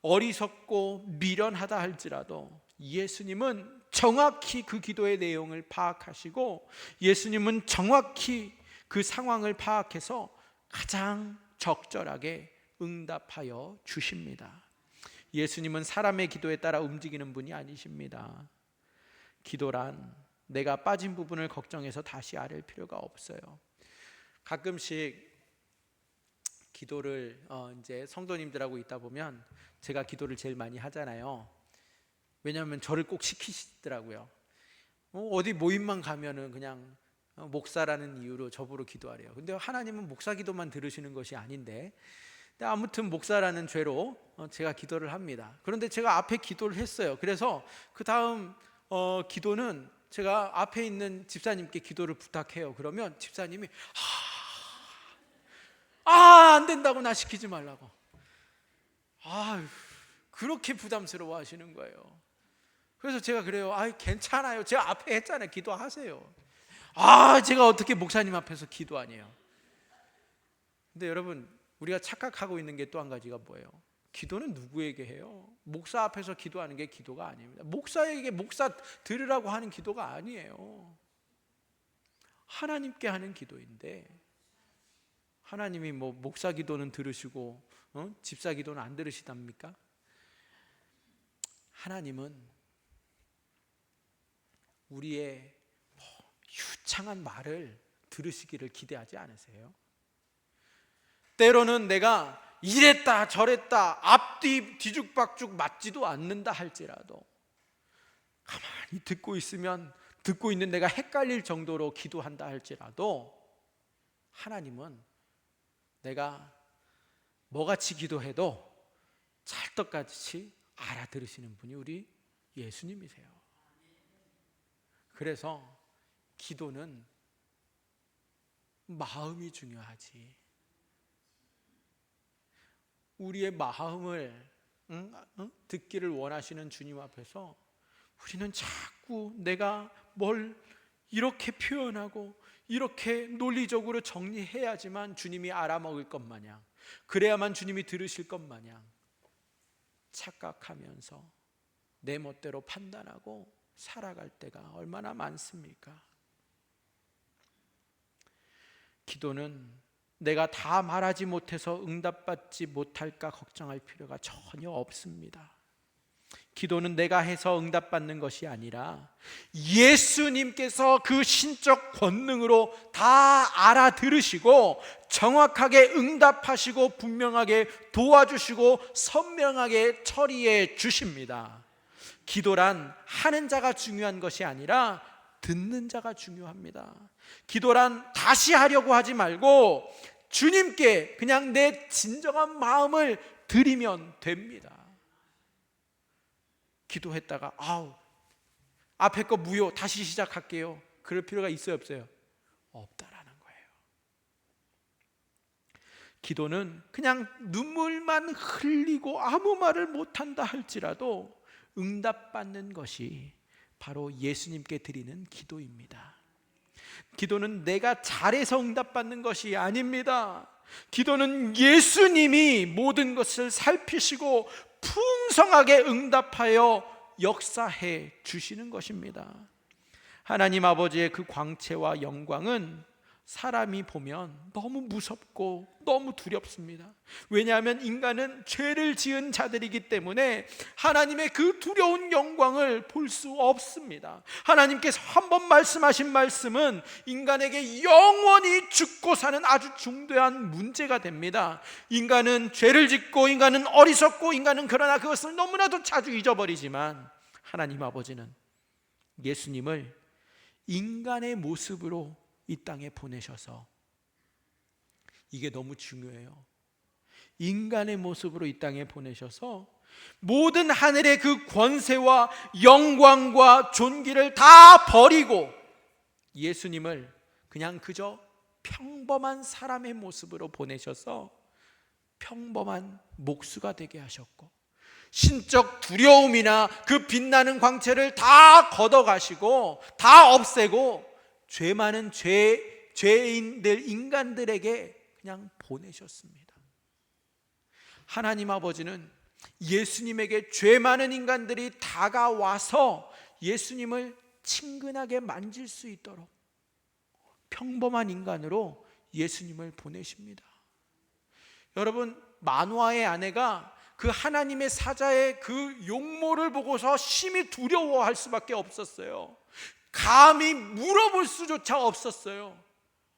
어리석고 미련하다 할지라도 예수님은 정확히 그 기도의 내용을 파악하시고, 예수님은 정확히 그 상황을 파악해서 가장 적절하게 응답하여 주십니다. 예수님은 사람의 기도에 따라 움직이는 분이 아니십니다. 기도란 내가 빠진 부분을 걱정해서 다시 아랠 필요가 없어요. 가끔씩 기도를 이제 성도님들하고 있다 보면 제가 기도를 제일 많이 하잖아요. 왜냐하면 저를 꼭 시키시더라고요. 어디 모임만 가면은 그냥 목사라는 이유로 저보러 기도하래요. 근데 하나님은 목사 기도만 들으시는 것이 아닌데, 아무튼 목사라는 죄로 제가 기도를 합니다. 그런데 제가 앞에 기도를 했어요. 그래서 그 다음 기도는 제가 앞에 있는 집사님께 기도를 부탁해요. 그러면 집사님이 안 된다고, 나 시키지 말라고. 그렇게 부담스러워 하시는 거예요. 그래서 제가 그래요. 괜찮아요. 제가 앞에 했잖아요. 기도하세요. 제가 어떻게 목사님 앞에서 기도하네요. 근데 여러분, 우리가 착각하고 있는 게 또 한 가지가 뭐예요? 기도는 누구에게 해요? 목사 앞에서 기도하는 게 기도가 아닙니다. 목사에게 목사 들으라고 하는 기도가 아니에요. 하나님께 하는 기도인데, 하나님이 뭐 목사 기도는 들으시고 집사 기도는 안 들으시답니까? 하나님은 우리의 유창한 말을 들으시기를 기대하지 않으세요? 때로는 내가 이랬다 저랬다 앞뒤 뒤죽박죽 맞지도 않는다 할지라도 가만히 듣고 있으면, 듣고 있는 내가 헷갈릴 정도로 기도한다 할지라도 하나님은 내가 뭐같이 기도해도 찰떡같이 알아들으시는 분이 우리 예수님이세요. 그래서 기도는 마음이 중요하지. 우리의 마음을 듣기를 원하시는 주님 앞에서 우리는 자꾸 내가 뭘 이렇게 표현하고 이렇게 논리적으로 정리해야지만 주님이 알아먹을 것 마냥, 그래야만 주님이 들으실 것 마냥 착각하면서 내 멋대로 판단하고 살아갈 때가 얼마나 많습니까? 기도는 내가 다 말하지 못해서 응답받지 못할까 걱정할 필요가 전혀 없습니다. 기도는 내가 해서 응답받는 것이 아니라 예수님께서 그 신적 권능으로 다 알아들으시고 정확하게 응답하시고 분명하게 도와주시고 선명하게 처리해 주십니다. 기도란 하는 자가 중요한 것이 아니라 듣는 자가 중요합니다. 기도란 다시 하려고 하지 말고 주님께 그냥 내 진정한 마음을 드리면 됩니다. 기도했다가 앞에 거 무효, 다시 시작할게요. 그럴 필요가 있어요, 없어요? 없다라는 거예요. 기도는 그냥 눈물만 흘리고 아무 말을 못한다 할지라도 응답받는 것이 바로 예수님께 드리는 기도입니다. 기도는 내가 잘해서 응답받는 것이 아닙니다. 기도는 예수님이 모든 것을 살피시고 풍성하게 응답하여 역사해 주시는 것입니다. 하나님 아버지의 그 광채와 영광은 사람이 보면 너무 무섭고 너무 두렵습니다. 왜냐하면 인간은 죄를 지은 자들이기 때문에 하나님의 그 두려운 영광을 볼 수 없습니다. 하나님께서 한 번 말씀하신 말씀은 인간에게 영원히 죽고 사는 아주 중대한 문제가 됩니다. 인간은 죄를 짓고 인간은 어리석고 인간은 그러나 그것을 너무나도 자주 잊어버리지만 하나님 아버지는 예수님을 인간의 모습으로 이 땅에 보내셔서, 이게 너무 중요해요. 인간의 모습으로 이 땅에 보내셔서 모든 하늘의 그 권세와 영광과 존귀를 다 버리고 예수님을 그냥 그저 평범한 사람의 모습으로 보내셔서 평범한 목수가 되게 하셨고, 신적 두려움이나 그 빛나는 광채를 다 걷어가시고 다 없애고 죄 많은 죄인들, 인간들에게 그냥 보내셨습니다. 하나님 아버지는 예수님에게 죄 많은 인간들이 다가와서 예수님을 친근하게 만질 수 있도록 평범한 인간으로 예수님을 보내십니다. 여러분, 마누아의 아내가 그 하나님의 사자의 그 용모를 보고서 심히 두려워할 수밖에 없었어요. 감히 물어볼 수조차 없었어요.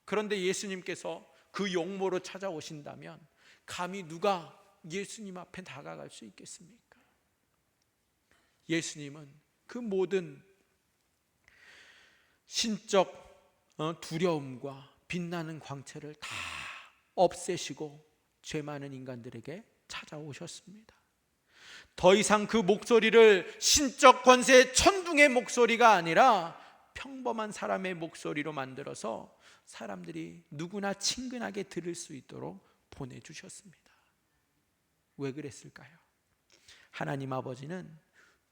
그런데 예수님께서 그 용모로 찾아오신다면 감히 누가 예수님 앞에 다가갈 수 있겠습니까? 예수님은 그 모든 신적 두려움과 빛나는 광채를 다 없애시고 죄 많은 인간들에게 찾아오셨습니다. 더 이상 그 목소리를 신적 권세의 천둥의 목소리가 아니라 평범한 사람의 목소리로 만들어서 사람들이 누구나 친근하게 들을 수 있도록 보내주셨습니다. 왜 그랬을까요? 하나님 아버지는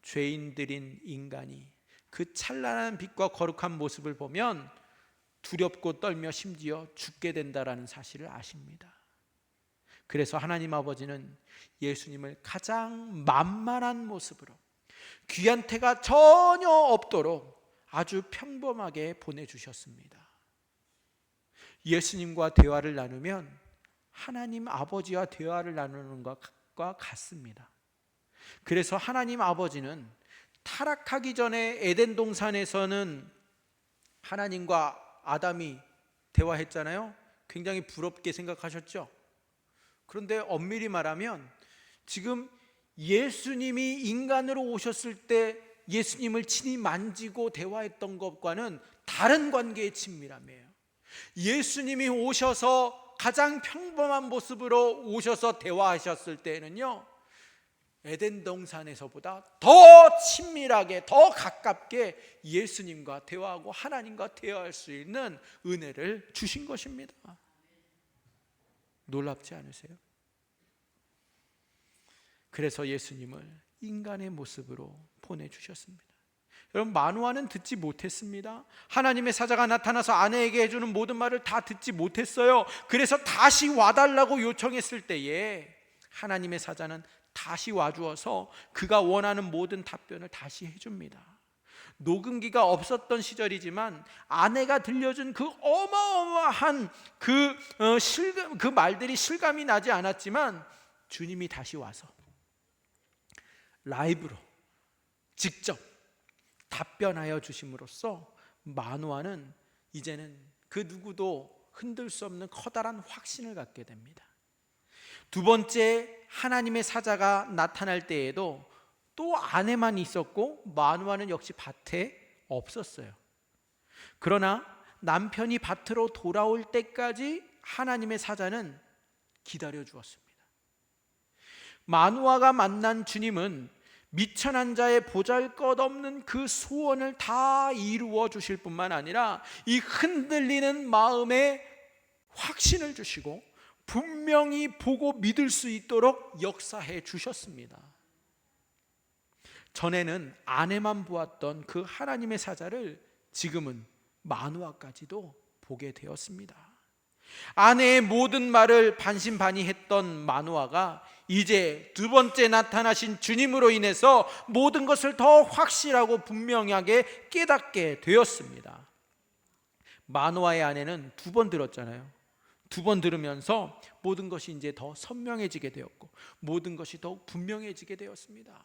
죄인들인 인간이 그 찬란한 빛과 거룩한 모습을 보면 두렵고 떨며 심지어 죽게 된다라는 사실을 아십니다. 그래서 하나님 아버지는 예수님을 가장 만만한 모습으로 귀한 태가 전혀 없도록 아주 평범하게 보내주셨습니다. 예수님과 대화를 나누면 하나님 아버지와 대화를 나누는 것과 같습니다. 그래서 하나님 아버지는 타락하기 전에 에덴 동산에서는 하나님과 아담이 대화했잖아요. 굉장히 부럽게 생각하셨죠? 그런데 엄밀히 말하면 지금 예수님이 인간으로 오셨을 때 예수님을 친히 만지고 대화했던 것과는 다른 관계의 친밀함이에요. 예수님이 오셔서 가장 평범한 모습으로 오셔서 대화하셨을 때는요, 에덴 동산에서보다 더 친밀하게, 더 가깝게 예수님과 대화하고 하나님과 대화할 수 있는 은혜를 주신 것입니다. 놀랍지 않으세요? 그래서 예수님을 인간의 모습으로 보내주셨습니다. 여러분, 마누아는 듣지 못했습니다. 하나님의 사자가 나타나서 아내에게 해주는 모든 말을 다 듣지 못했어요. 그래서 다시 와달라고 요청했을 때에 하나님의 사자는 다시 와주어서 그가 원하는 모든 답변을 다시 해줍니다. 녹음기가 없었던 시절이지만 아내가 들려준 그 어마어마한 그 말들이 실감이 나지 않았지만 주님이 다시 와서 라이브로 직접 답변하여 주심으로써 마누아는 이제는 그 누구도 흔들 수 없는 커다란 확신을 갖게 됩니다. 두 번째, 하나님의 사자가 나타날 때에도 또 아내만 있었고 마누아는 역시 밭에 없었어요. 그러나 남편이 밭으로 돌아올 때까지 하나님의 사자는 기다려 주었습니다. 마누아가 만난 주님은 미천한 자의 보잘것없는 그 소원을 다 이루어 주실 뿐만 아니라 이 흔들리는 마음에 확신을 주시고 분명히 보고 믿을 수 있도록 역사해 주셨습니다. 전에는 아내만 보았던 그 하나님의 사자를 지금은 마누아까지도 보게 되었습니다. 아내의 모든 말을 반신반의했던 마누아가 이제 두 번째 나타나신 주님으로 인해서 모든 것을 더 확실하고 분명하게 깨닫게 되었습니다. 마누아의 아내는 두 번 들었잖아요. 두 번 들으면서 모든 것이 이제 더 선명해지게 되었고 모든 것이 더욱 분명해지게 되었습니다.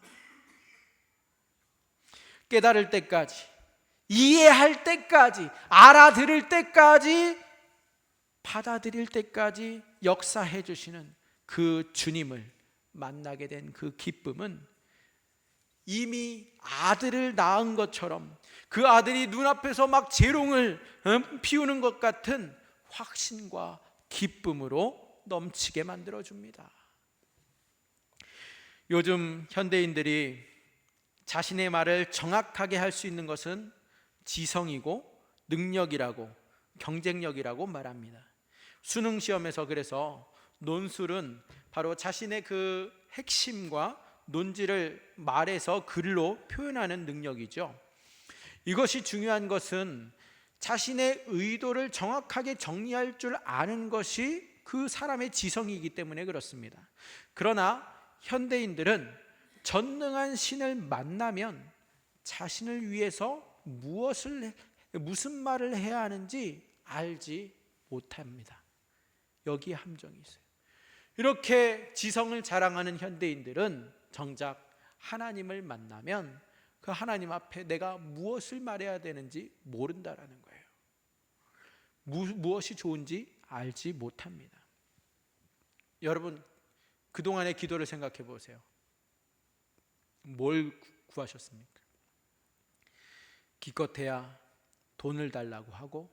깨달을 때까지, 이해할 때까지, 알아들을 때까지, 받아들일 때까지 역사해 주시는 그 주님을 만나게 된 그 기쁨은 이미 아들을 낳은 것처럼 그 아들이 눈앞에서 막 재롱을 피우는 것 같은 확신과 기쁨으로 넘치게 만들어줍니다. 요즘 현대인들이 자신의 말을 정확하게 할 수 있는 것은 지성이고 능력이라고, 경쟁력이라고 말합니다. 수능 시험에서 그래서 논술은 바로 자신의 그 핵심과 논지를 말해서 글로 표현하는 능력이죠. 이것이 중요한 것은 자신의 의도를 정확하게 정리할 줄 아는 것이 그 사람의 지성이기 때문에 그렇습니다. 그러나 현대인들은 전능한 신을 만나면 자신을 위해서 무슨 말을 해야 하는지 알지 못합니다. 여기에 함정이 있어요. 이렇게 지성을 자랑하는 현대인들은 정작 하나님을 만나면 그 하나님 앞에 내가 무엇을 말해야 되는지 모른다라는 거예요. 무엇이 좋은지 알지 못합니다. 여러분, 그동안의 기도를 생각해 보세요. 뭘 구하셨습니까? 기껏해야 돈을 달라고 하고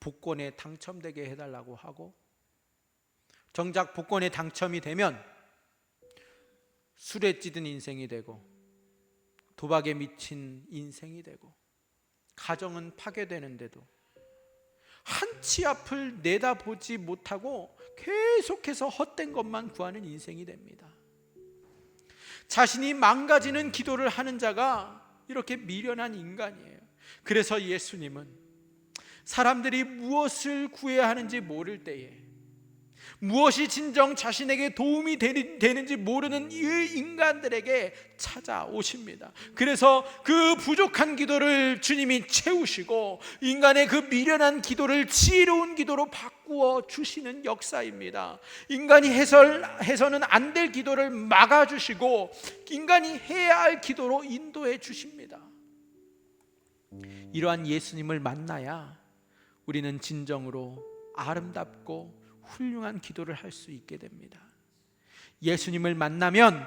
복권에 당첨되게 해달라고 하고, 정작 복권에 당첨이 되면 술에 찌든 인생이 되고 도박에 미친 인생이 되고 가정은 파괴되는데도 한치 앞을 내다보지 못하고 계속해서 헛된 것만 구하는 인생이 됩니다. 자신이 망가지는 기도를 하는 자가 이렇게 미련한 인간이에요. 그래서 예수님은 사람들이 무엇을 구해야 하는지 모를 때에, 무엇이 진정 자신에게 도움이 되는지 모르는 이 인간들에게 찾아오십니다. 그래서 그 부족한 기도를 주님이 채우시고 인간의 그 미련한 기도를 지혜로운 기도로 바꾸어 주시는 역사입니다. 인간이 해서는 안 될 기도를 막아주시고 인간이 해야 할 기도로 인도해 주십니다. 이러한 예수님을 만나야 우리는 진정으로 아름답고 훌륭한 기도를 할 수 있게 됩니다. 예수님을 만나면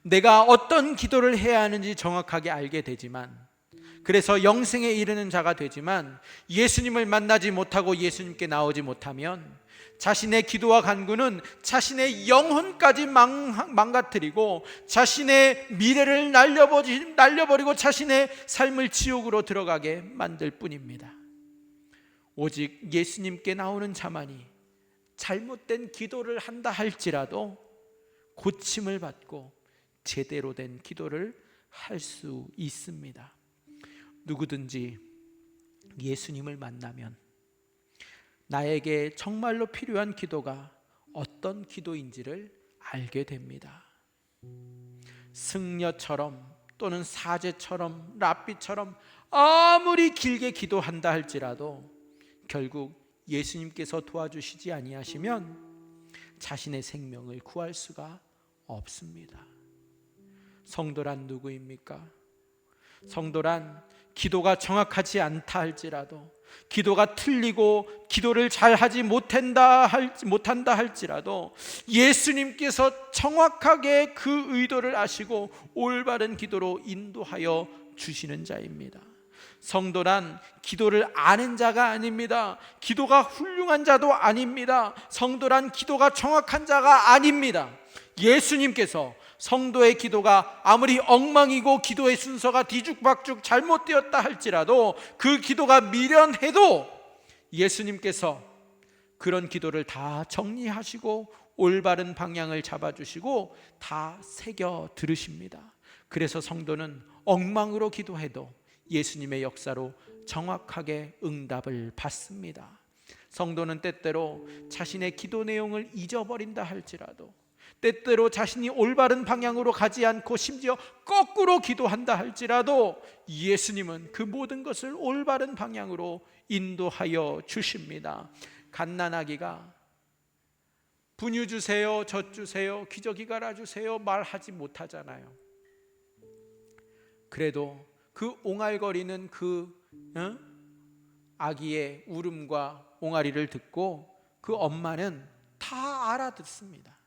내가 어떤 기도를 해야 하는지 정확하게 알게 되지만, 그래서 영생에 이르는 자가 되지만, 예수님을 만나지 못하고 예수님께 나오지 못하면 자신의 기도와 간구는 자신의 영혼까지 망가뜨리고 자신의 미래를 날려버리고 자신의 삶을 지옥으로 들어가게 만들 뿐입니다. 오직 예수님께 나오는 자만이 잘못된 기도를 한다 할지라도 고침을 받고 제대로 된 기도를 할 수 있습니다. 누구든지 예수님을 만나면 나에게 정말로 필요한 기도가 어떤 기도인지를 알게 됩니다. 승려처럼 또는 사제처럼 랍비처럼 아무리 길게 기도한다 할지라도 결국 예수님께서 도와주시지 아니하시면 자신의 생명을 구할 수가 없습니다. 성도란 누구입니까? 성도란 기도가 정확하지 않다 할지라도, 기도가 틀리고 기도를 잘하지 못한다 할지라도 예수님께서 정확하게 그 의도를 아시고 올바른 기도로 인도하여 주시는 자입니다. 성도란 기도를 아는 자가 아닙니다. 기도가 훌륭한 자도 아닙니다. 성도란 기도가 정확한 자가 아닙니다. 예수님께서 성도의 기도가 아무리 엉망이고 기도의 순서가 뒤죽박죽 잘못되었다 할지라도, 그 기도가 미련해도 예수님께서 그런 기도를 다 정리하시고 올바른 방향을 잡아주시고 다 새겨 들으십니다. 그래서 성도는 엉망으로 기도해도 예수님의 역사로 정확하게 응답을 받습니다. 성도는 때때로 자신의 기도 내용을 잊어버린다 할지라도, 때때로 자신이 올바른 방향으로 가지 않고 심지어 거꾸로 기도한다 할지라도 예수님은 그 모든 것을 올바른 방향으로 인도하여 주십니다. 갓난아기가 분유 주세요, 젖 주세요, 기저귀 갈아주세요 말하지 못하잖아요. 그래도 그 옹알거리는 아기의 울음과 옹알이를 듣고 그 엄마는 다 알아듣습니다.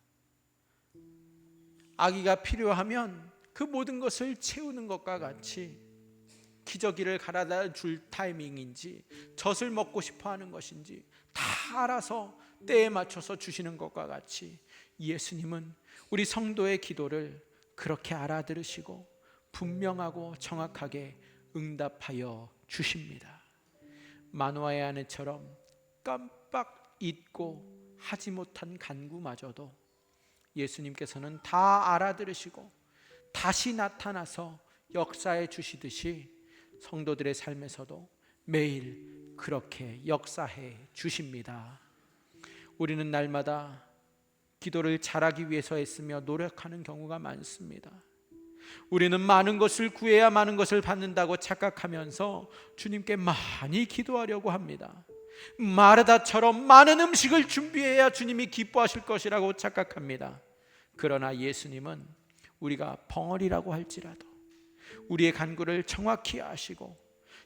아기가 필요하면 그 모든 것을 채우는 것과 같이, 기저귀를 갈아다 줄 타이밍인지 젖을 먹고 싶어 하는 것인지 다 알아서 때에 맞춰서 주시는 것과 같이, 예수님은 우리 성도의 기도를 그렇게 알아들으시고 분명하고 정확하게 응답하여 주십니다. 마노아의 아내처럼 깜빡 잊고 하지 못한 간구마저도 예수님께서는 다 알아들으시고 다시 나타나서 역사해 주시듯이 성도들의 삶에서도 매일 그렇게 역사해 주십니다. 우리는 날마다 기도를 잘하기 위해서 애쓰며 노력하는 경우가 많습니다. 우리는 많은 것을 구해야 많은 것을 받는다고 착각하면서 주님께 많이 기도하려고 합니다. 마르다처럼 많은 음식을 준비해야 주님이 기뻐하실 것이라고 착각합니다. 그러나 예수님은 우리가 벙어리라고 할지라도 우리의 간구를 정확히 아시고,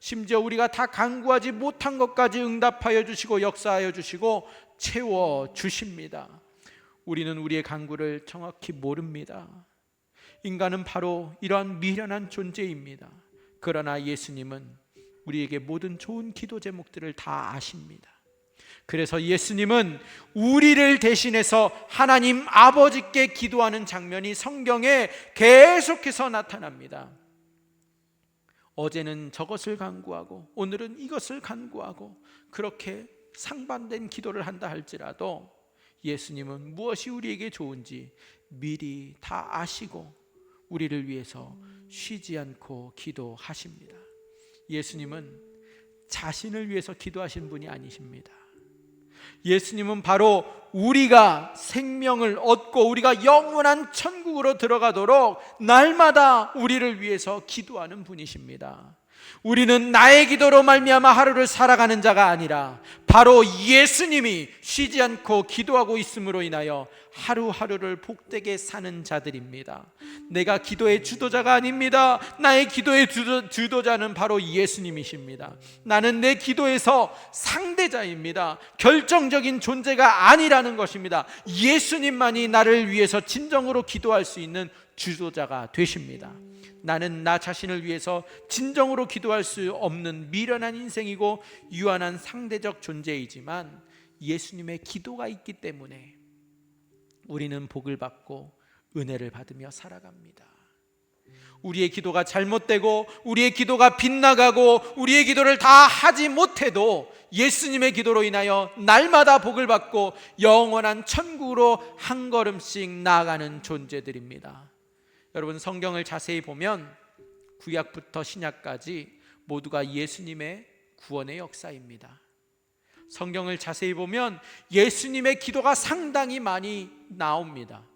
심지어 우리가 다 간구하지 못한 것까지 응답하여 주시고 역사하여 주시고 채워 주십니다. 우리는 우리의 간구를 정확히 모릅니다. 인간은 바로 이러한 미련한 존재입니다. 그러나 예수님은 우리에게 모든 좋은 기도 제목들을 다 아십니다. 그래서 예수님은 우리를 대신해서 하나님 아버지께 기도하는 장면이 성경에 계속해서 나타납니다. 어제는 저것을 간구하고 오늘은 이것을 간구하고 그렇게 상반된 기도를 한다 할지라도 예수님은 무엇이 우리에게 좋은지 미리 다 아시고 우리를 위해서 쉬지 않고 기도하십니다. 예수님은 자신을 위해서 기도하신 분이 아니십니다. 예수님은 바로 우리가 생명을 얻고 우리가 영원한 천국으로 들어가도록 날마다 우리를 위해서 기도하는 분이십니다. 우리는 나의 기도로 말미암아 하루를 살아가는 자가 아니라 바로 예수님이 쉬지 않고 기도하고 있음으로 인하여 하루하루를 복되게 사는 자들입니다. 내가 기도의 주도자가 아닙니다. 나의 기도의 주도자는 바로 예수님이십니다. 나는 내 기도에서 상대자입니다. 결정적인 존재가 아니라는 것입니다. 예수님만이 나를 위해서 진정으로 기도할 수 있는 주도자가 되십니다. 나는 나 자신을 위해서 진정으로 기도할 수 없는 미련한 인생이고 유한한 상대적 존재이지만 예수님의 기도가 있기 때문에 우리는 복을 받고 은혜를 받으며 살아갑니다. 우리의 기도가 잘못되고 우리의 기도가 빗나가고 우리의 기도를 다 하지 못해도 예수님의 기도로 인하여 날마다 복을 받고 영원한 천국으로 한 걸음씩 나아가는 존재들입니다. 여러분, 성경을 자세히 보면 구약부터 신약까지 모두가 예수님의 구원의 역사입니다. 성경을 자세히 보면 예수님의 기도가 상당히 많이 나옵니다.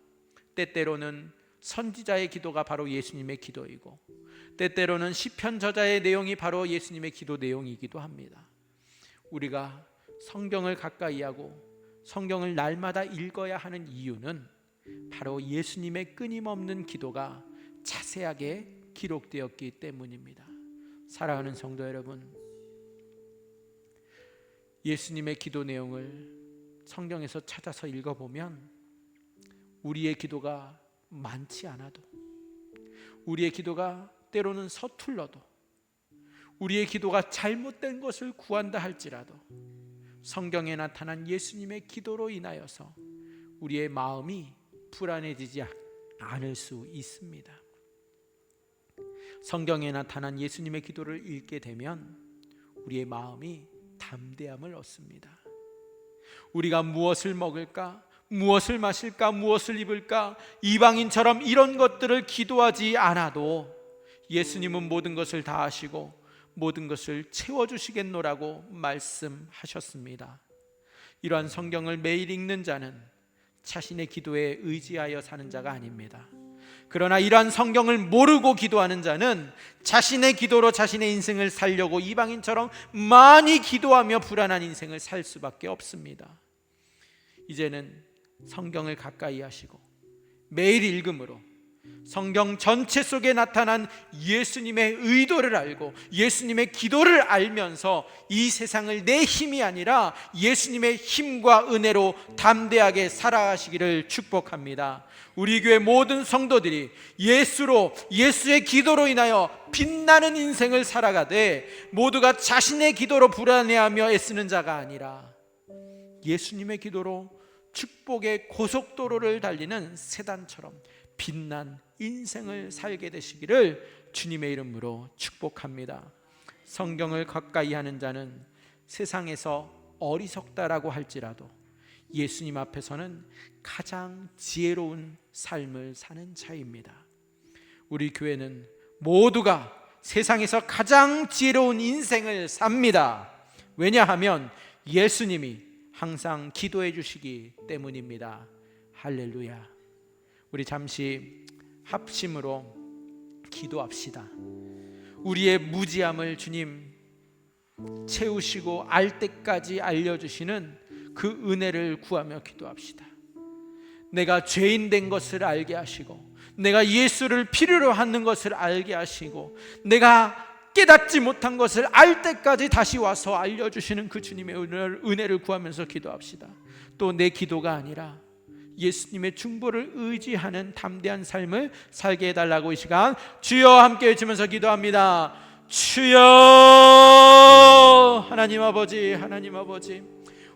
때때로는 선지자의 기도가 바로 예수님의 기도이고 때때로는 시편 저자의 내용이 바로 예수님의 기도 내용이기도 합니다. 우리가 성경을 가까이 하고 성경을 날마다 읽어야 하는 이유는 바로 예수님의 끊임없는 기도가 자세하게 기록되었기 때문입니다. 사랑하는 성도 여러분, 예수님의 기도 내용을 성경에서 찾아서 읽어보면 우리의 기도가 많지 않아도, 우리의 기도가 때로는 서툴러도, 우리의 기도가 잘못된 것을 구한다 할지라도 성경에 나타난 예수님의 기도로 인하여서 우리의 마음이 불안해지지 않을 수 있습니다. 성경에 나타난 예수님의 기도를 읽게 되면 우리의 마음이 담대함을 얻습니다. 우리가 무엇을 먹을까? 무엇을 마실까? 무엇을 입을까? 이방인처럼 이런 것들을 기도하지 않아도 예수님은 모든 것을 다 하시고 모든 것을 채워주시겠노라고 말씀하셨습니다. 이러한 성경을 매일 읽는 자는 자신의 기도에 의지하여 사는 자가 아닙니다. 그러나 이러한 성경을 모르고 기도하는 자는 자신의 기도로 자신의 인생을 살려고 이방인처럼 많이 기도하며 불안한 인생을 살 수밖에 없습니다. 이제는 성경을 가까이 하시고 매일 읽음으로 성경 전체 속에 나타난 예수님의 의도를 알고 예수님의 기도를 알면서 이 세상을 내 힘이 아니라 예수님의 힘과 은혜로 담대하게 살아가시기를 축복합니다. 우리 교회 모든 성도들이 예수의 기도로 인하여 빛나는 인생을 살아가되 모두가 자신의 기도로 불안해하며 애쓰는 자가 아니라 예수님의 기도로 축복의 고속도로를 달리는 세단처럼 빛난 인생을 살게 되시기를 주님의 이름으로 축복합니다. 성경을 가까이 하는 자는 세상에서 어리석다라고 할지라도 예수님 앞에서는 가장 지혜로운 삶을 사는 자입니다. 우리 교회는 모두가 세상에서 가장 지혜로운 인생을 삽니다. 왜냐하면 예수님이 항상 기도해 주시기 때문입니다. 할렐루야. 우리 잠시 합심으로 기도합시다. 우리의 무지함을 주님 채우시고 알 때까지 알려주시는 그 은혜를 구하며 기도합시다. 내가 죄인 된 것을 알게 하시고 내가 예수를 필요로 하는 것을 알게 하시고 내가 깨닫지 못한 것을 알 때까지 다시 와서 알려주시는 그 주님의 은혜를 구하면서 기도합시다. 또 내 기도가 아니라 예수님의 중보를 의지하는 담대한 삶을 살게 해달라고 이 시간 주여 함께 외치면서 기도합니다. 주여. 하나님 아버지, 하나님 아버지,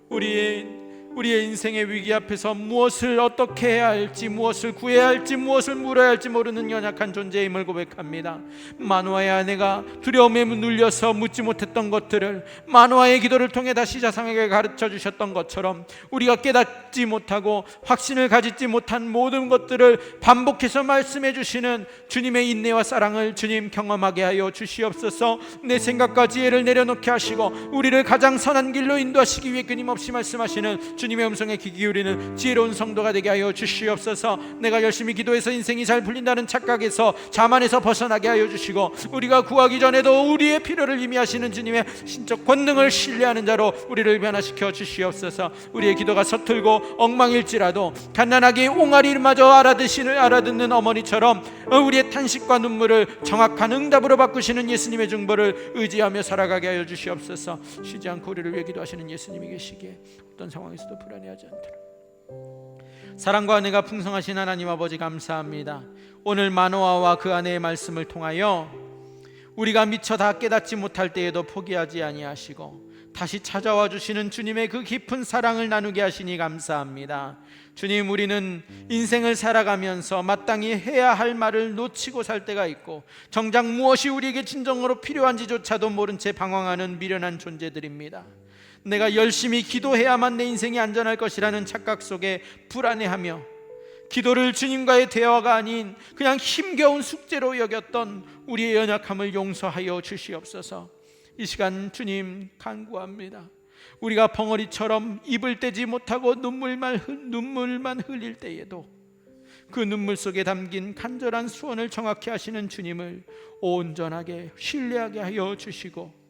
우리의 인생의 위기 앞에서 무엇을 어떻게 해야 할지, 무엇을 구해야 할지, 무엇을 물어야 할지 모르는 연약한 존재임을 고백합니다. 마노아의 아내가 두려움에 눌려서 묻지 못했던 것들을 마노아의 기도를 통해 다시 자상에게 가르쳐 주셨던 것처럼 우리가 깨닫지 못하고 확신을 가지지 못한 모든 것들을 반복해서 말씀해 주시는 주님의 인내와 사랑을 주님 경험하게 하여 주시옵소서. 내 생각과 지혜를 내려놓게 하시고 우리를 가장 선한 길로 인도하시기 위해 끊임없이 말씀하시는 주님의 음성에 귀 기울이는 지혜로운 성도가 되게 하여 주시옵소서. 내가 열심히 기도해서 인생이 잘 풀린다는 착각에서 자만에서 벗어나게 하여 주시고 우리가 구하기 전에도 우리의 필요를 이미 하시는 주님의 신적 권능을 신뢰하는 자로 우리를 변화시켜 주시옵소서. 우리의 기도가 서툴고 엉망일지라도 갓난아기의 옹알이마저 알아듣는 어머니처럼 우리의 탄식과 눈물을 정확한 응답으로 바꾸시는 예수님의 중보를 의지하며 살아가게 하여 주시옵소서. 쉬지 않고 우리를 위해 기도하시는 예수님이 계시기에 어떤 상황에서도 불안해하지 않도록. 사랑과 은혜가 풍성하신 하나님 아버지 감사합니다. 오늘 마노아와 그 아내의 말씀을 통하여 우리가 미처 다 깨닫지 못할 때에도 포기하지 아니하시고 다시 찾아와 주시는 주님의 그 깊은 사랑을 나누게 하시니 감사합니다. 주님, 우리는 인생을 살아가면서 마땅히 해야 할 말을 놓치고 살 때가 있고 정작 무엇이 우리에게 진정으로 필요한지조차도 모른 채 방황하는 미련한 존재들입니다. 내가 열심히 기도해야만 내 인생이 안전할 것이라는 착각 속에 불안해하며 기도를 주님과의 대화가 아닌 그냥 힘겨운 숙제로 여겼던 우리의 연약함을 용서하여 주시옵소서. 이 시간 주님 간구합니다. 우리가 벙어리처럼 입을 떼지 못하고 눈물만 흘릴 때에도 그 눈물 속에 담긴 간절한 수원을 정확히 하시는 주님을 온전하게 신뢰하게 하여 주시고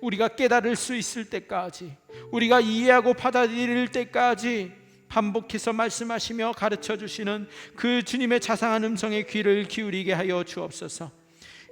우리가 깨달을 수 있을 때까지, 우리가 이해하고 받아들일 때까지 반복해서 말씀하시며 가르쳐 주시는 그 주님의 자상한 음성에 귀를 기울이게 하여 주옵소서.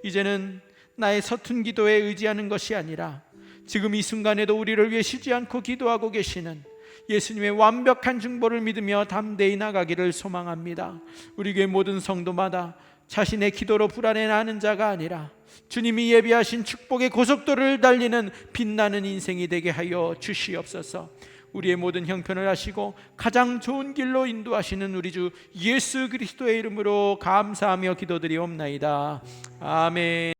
이제는 나의 서툰 기도에 의지하는 것이 아니라 지금 이 순간에도 우리를 위해 쉬지 않고 기도하고 계시는 예수님의 완벽한 중보를 믿으며 담대히 나가기를 소망합니다. 우리 교회 모든 성도마다 자신의 기도로 불안해하는 자가 아니라 주님이 예비하신 축복의 고속도로를 달리는 빛나는 인생이 되게 하여 주시옵소서. 우리의 모든 형편을 아시고 가장 좋은 길로 인도하시는 우리 주 예수 그리스도의 이름으로 감사하며 기도드리옵나이다. 아멘.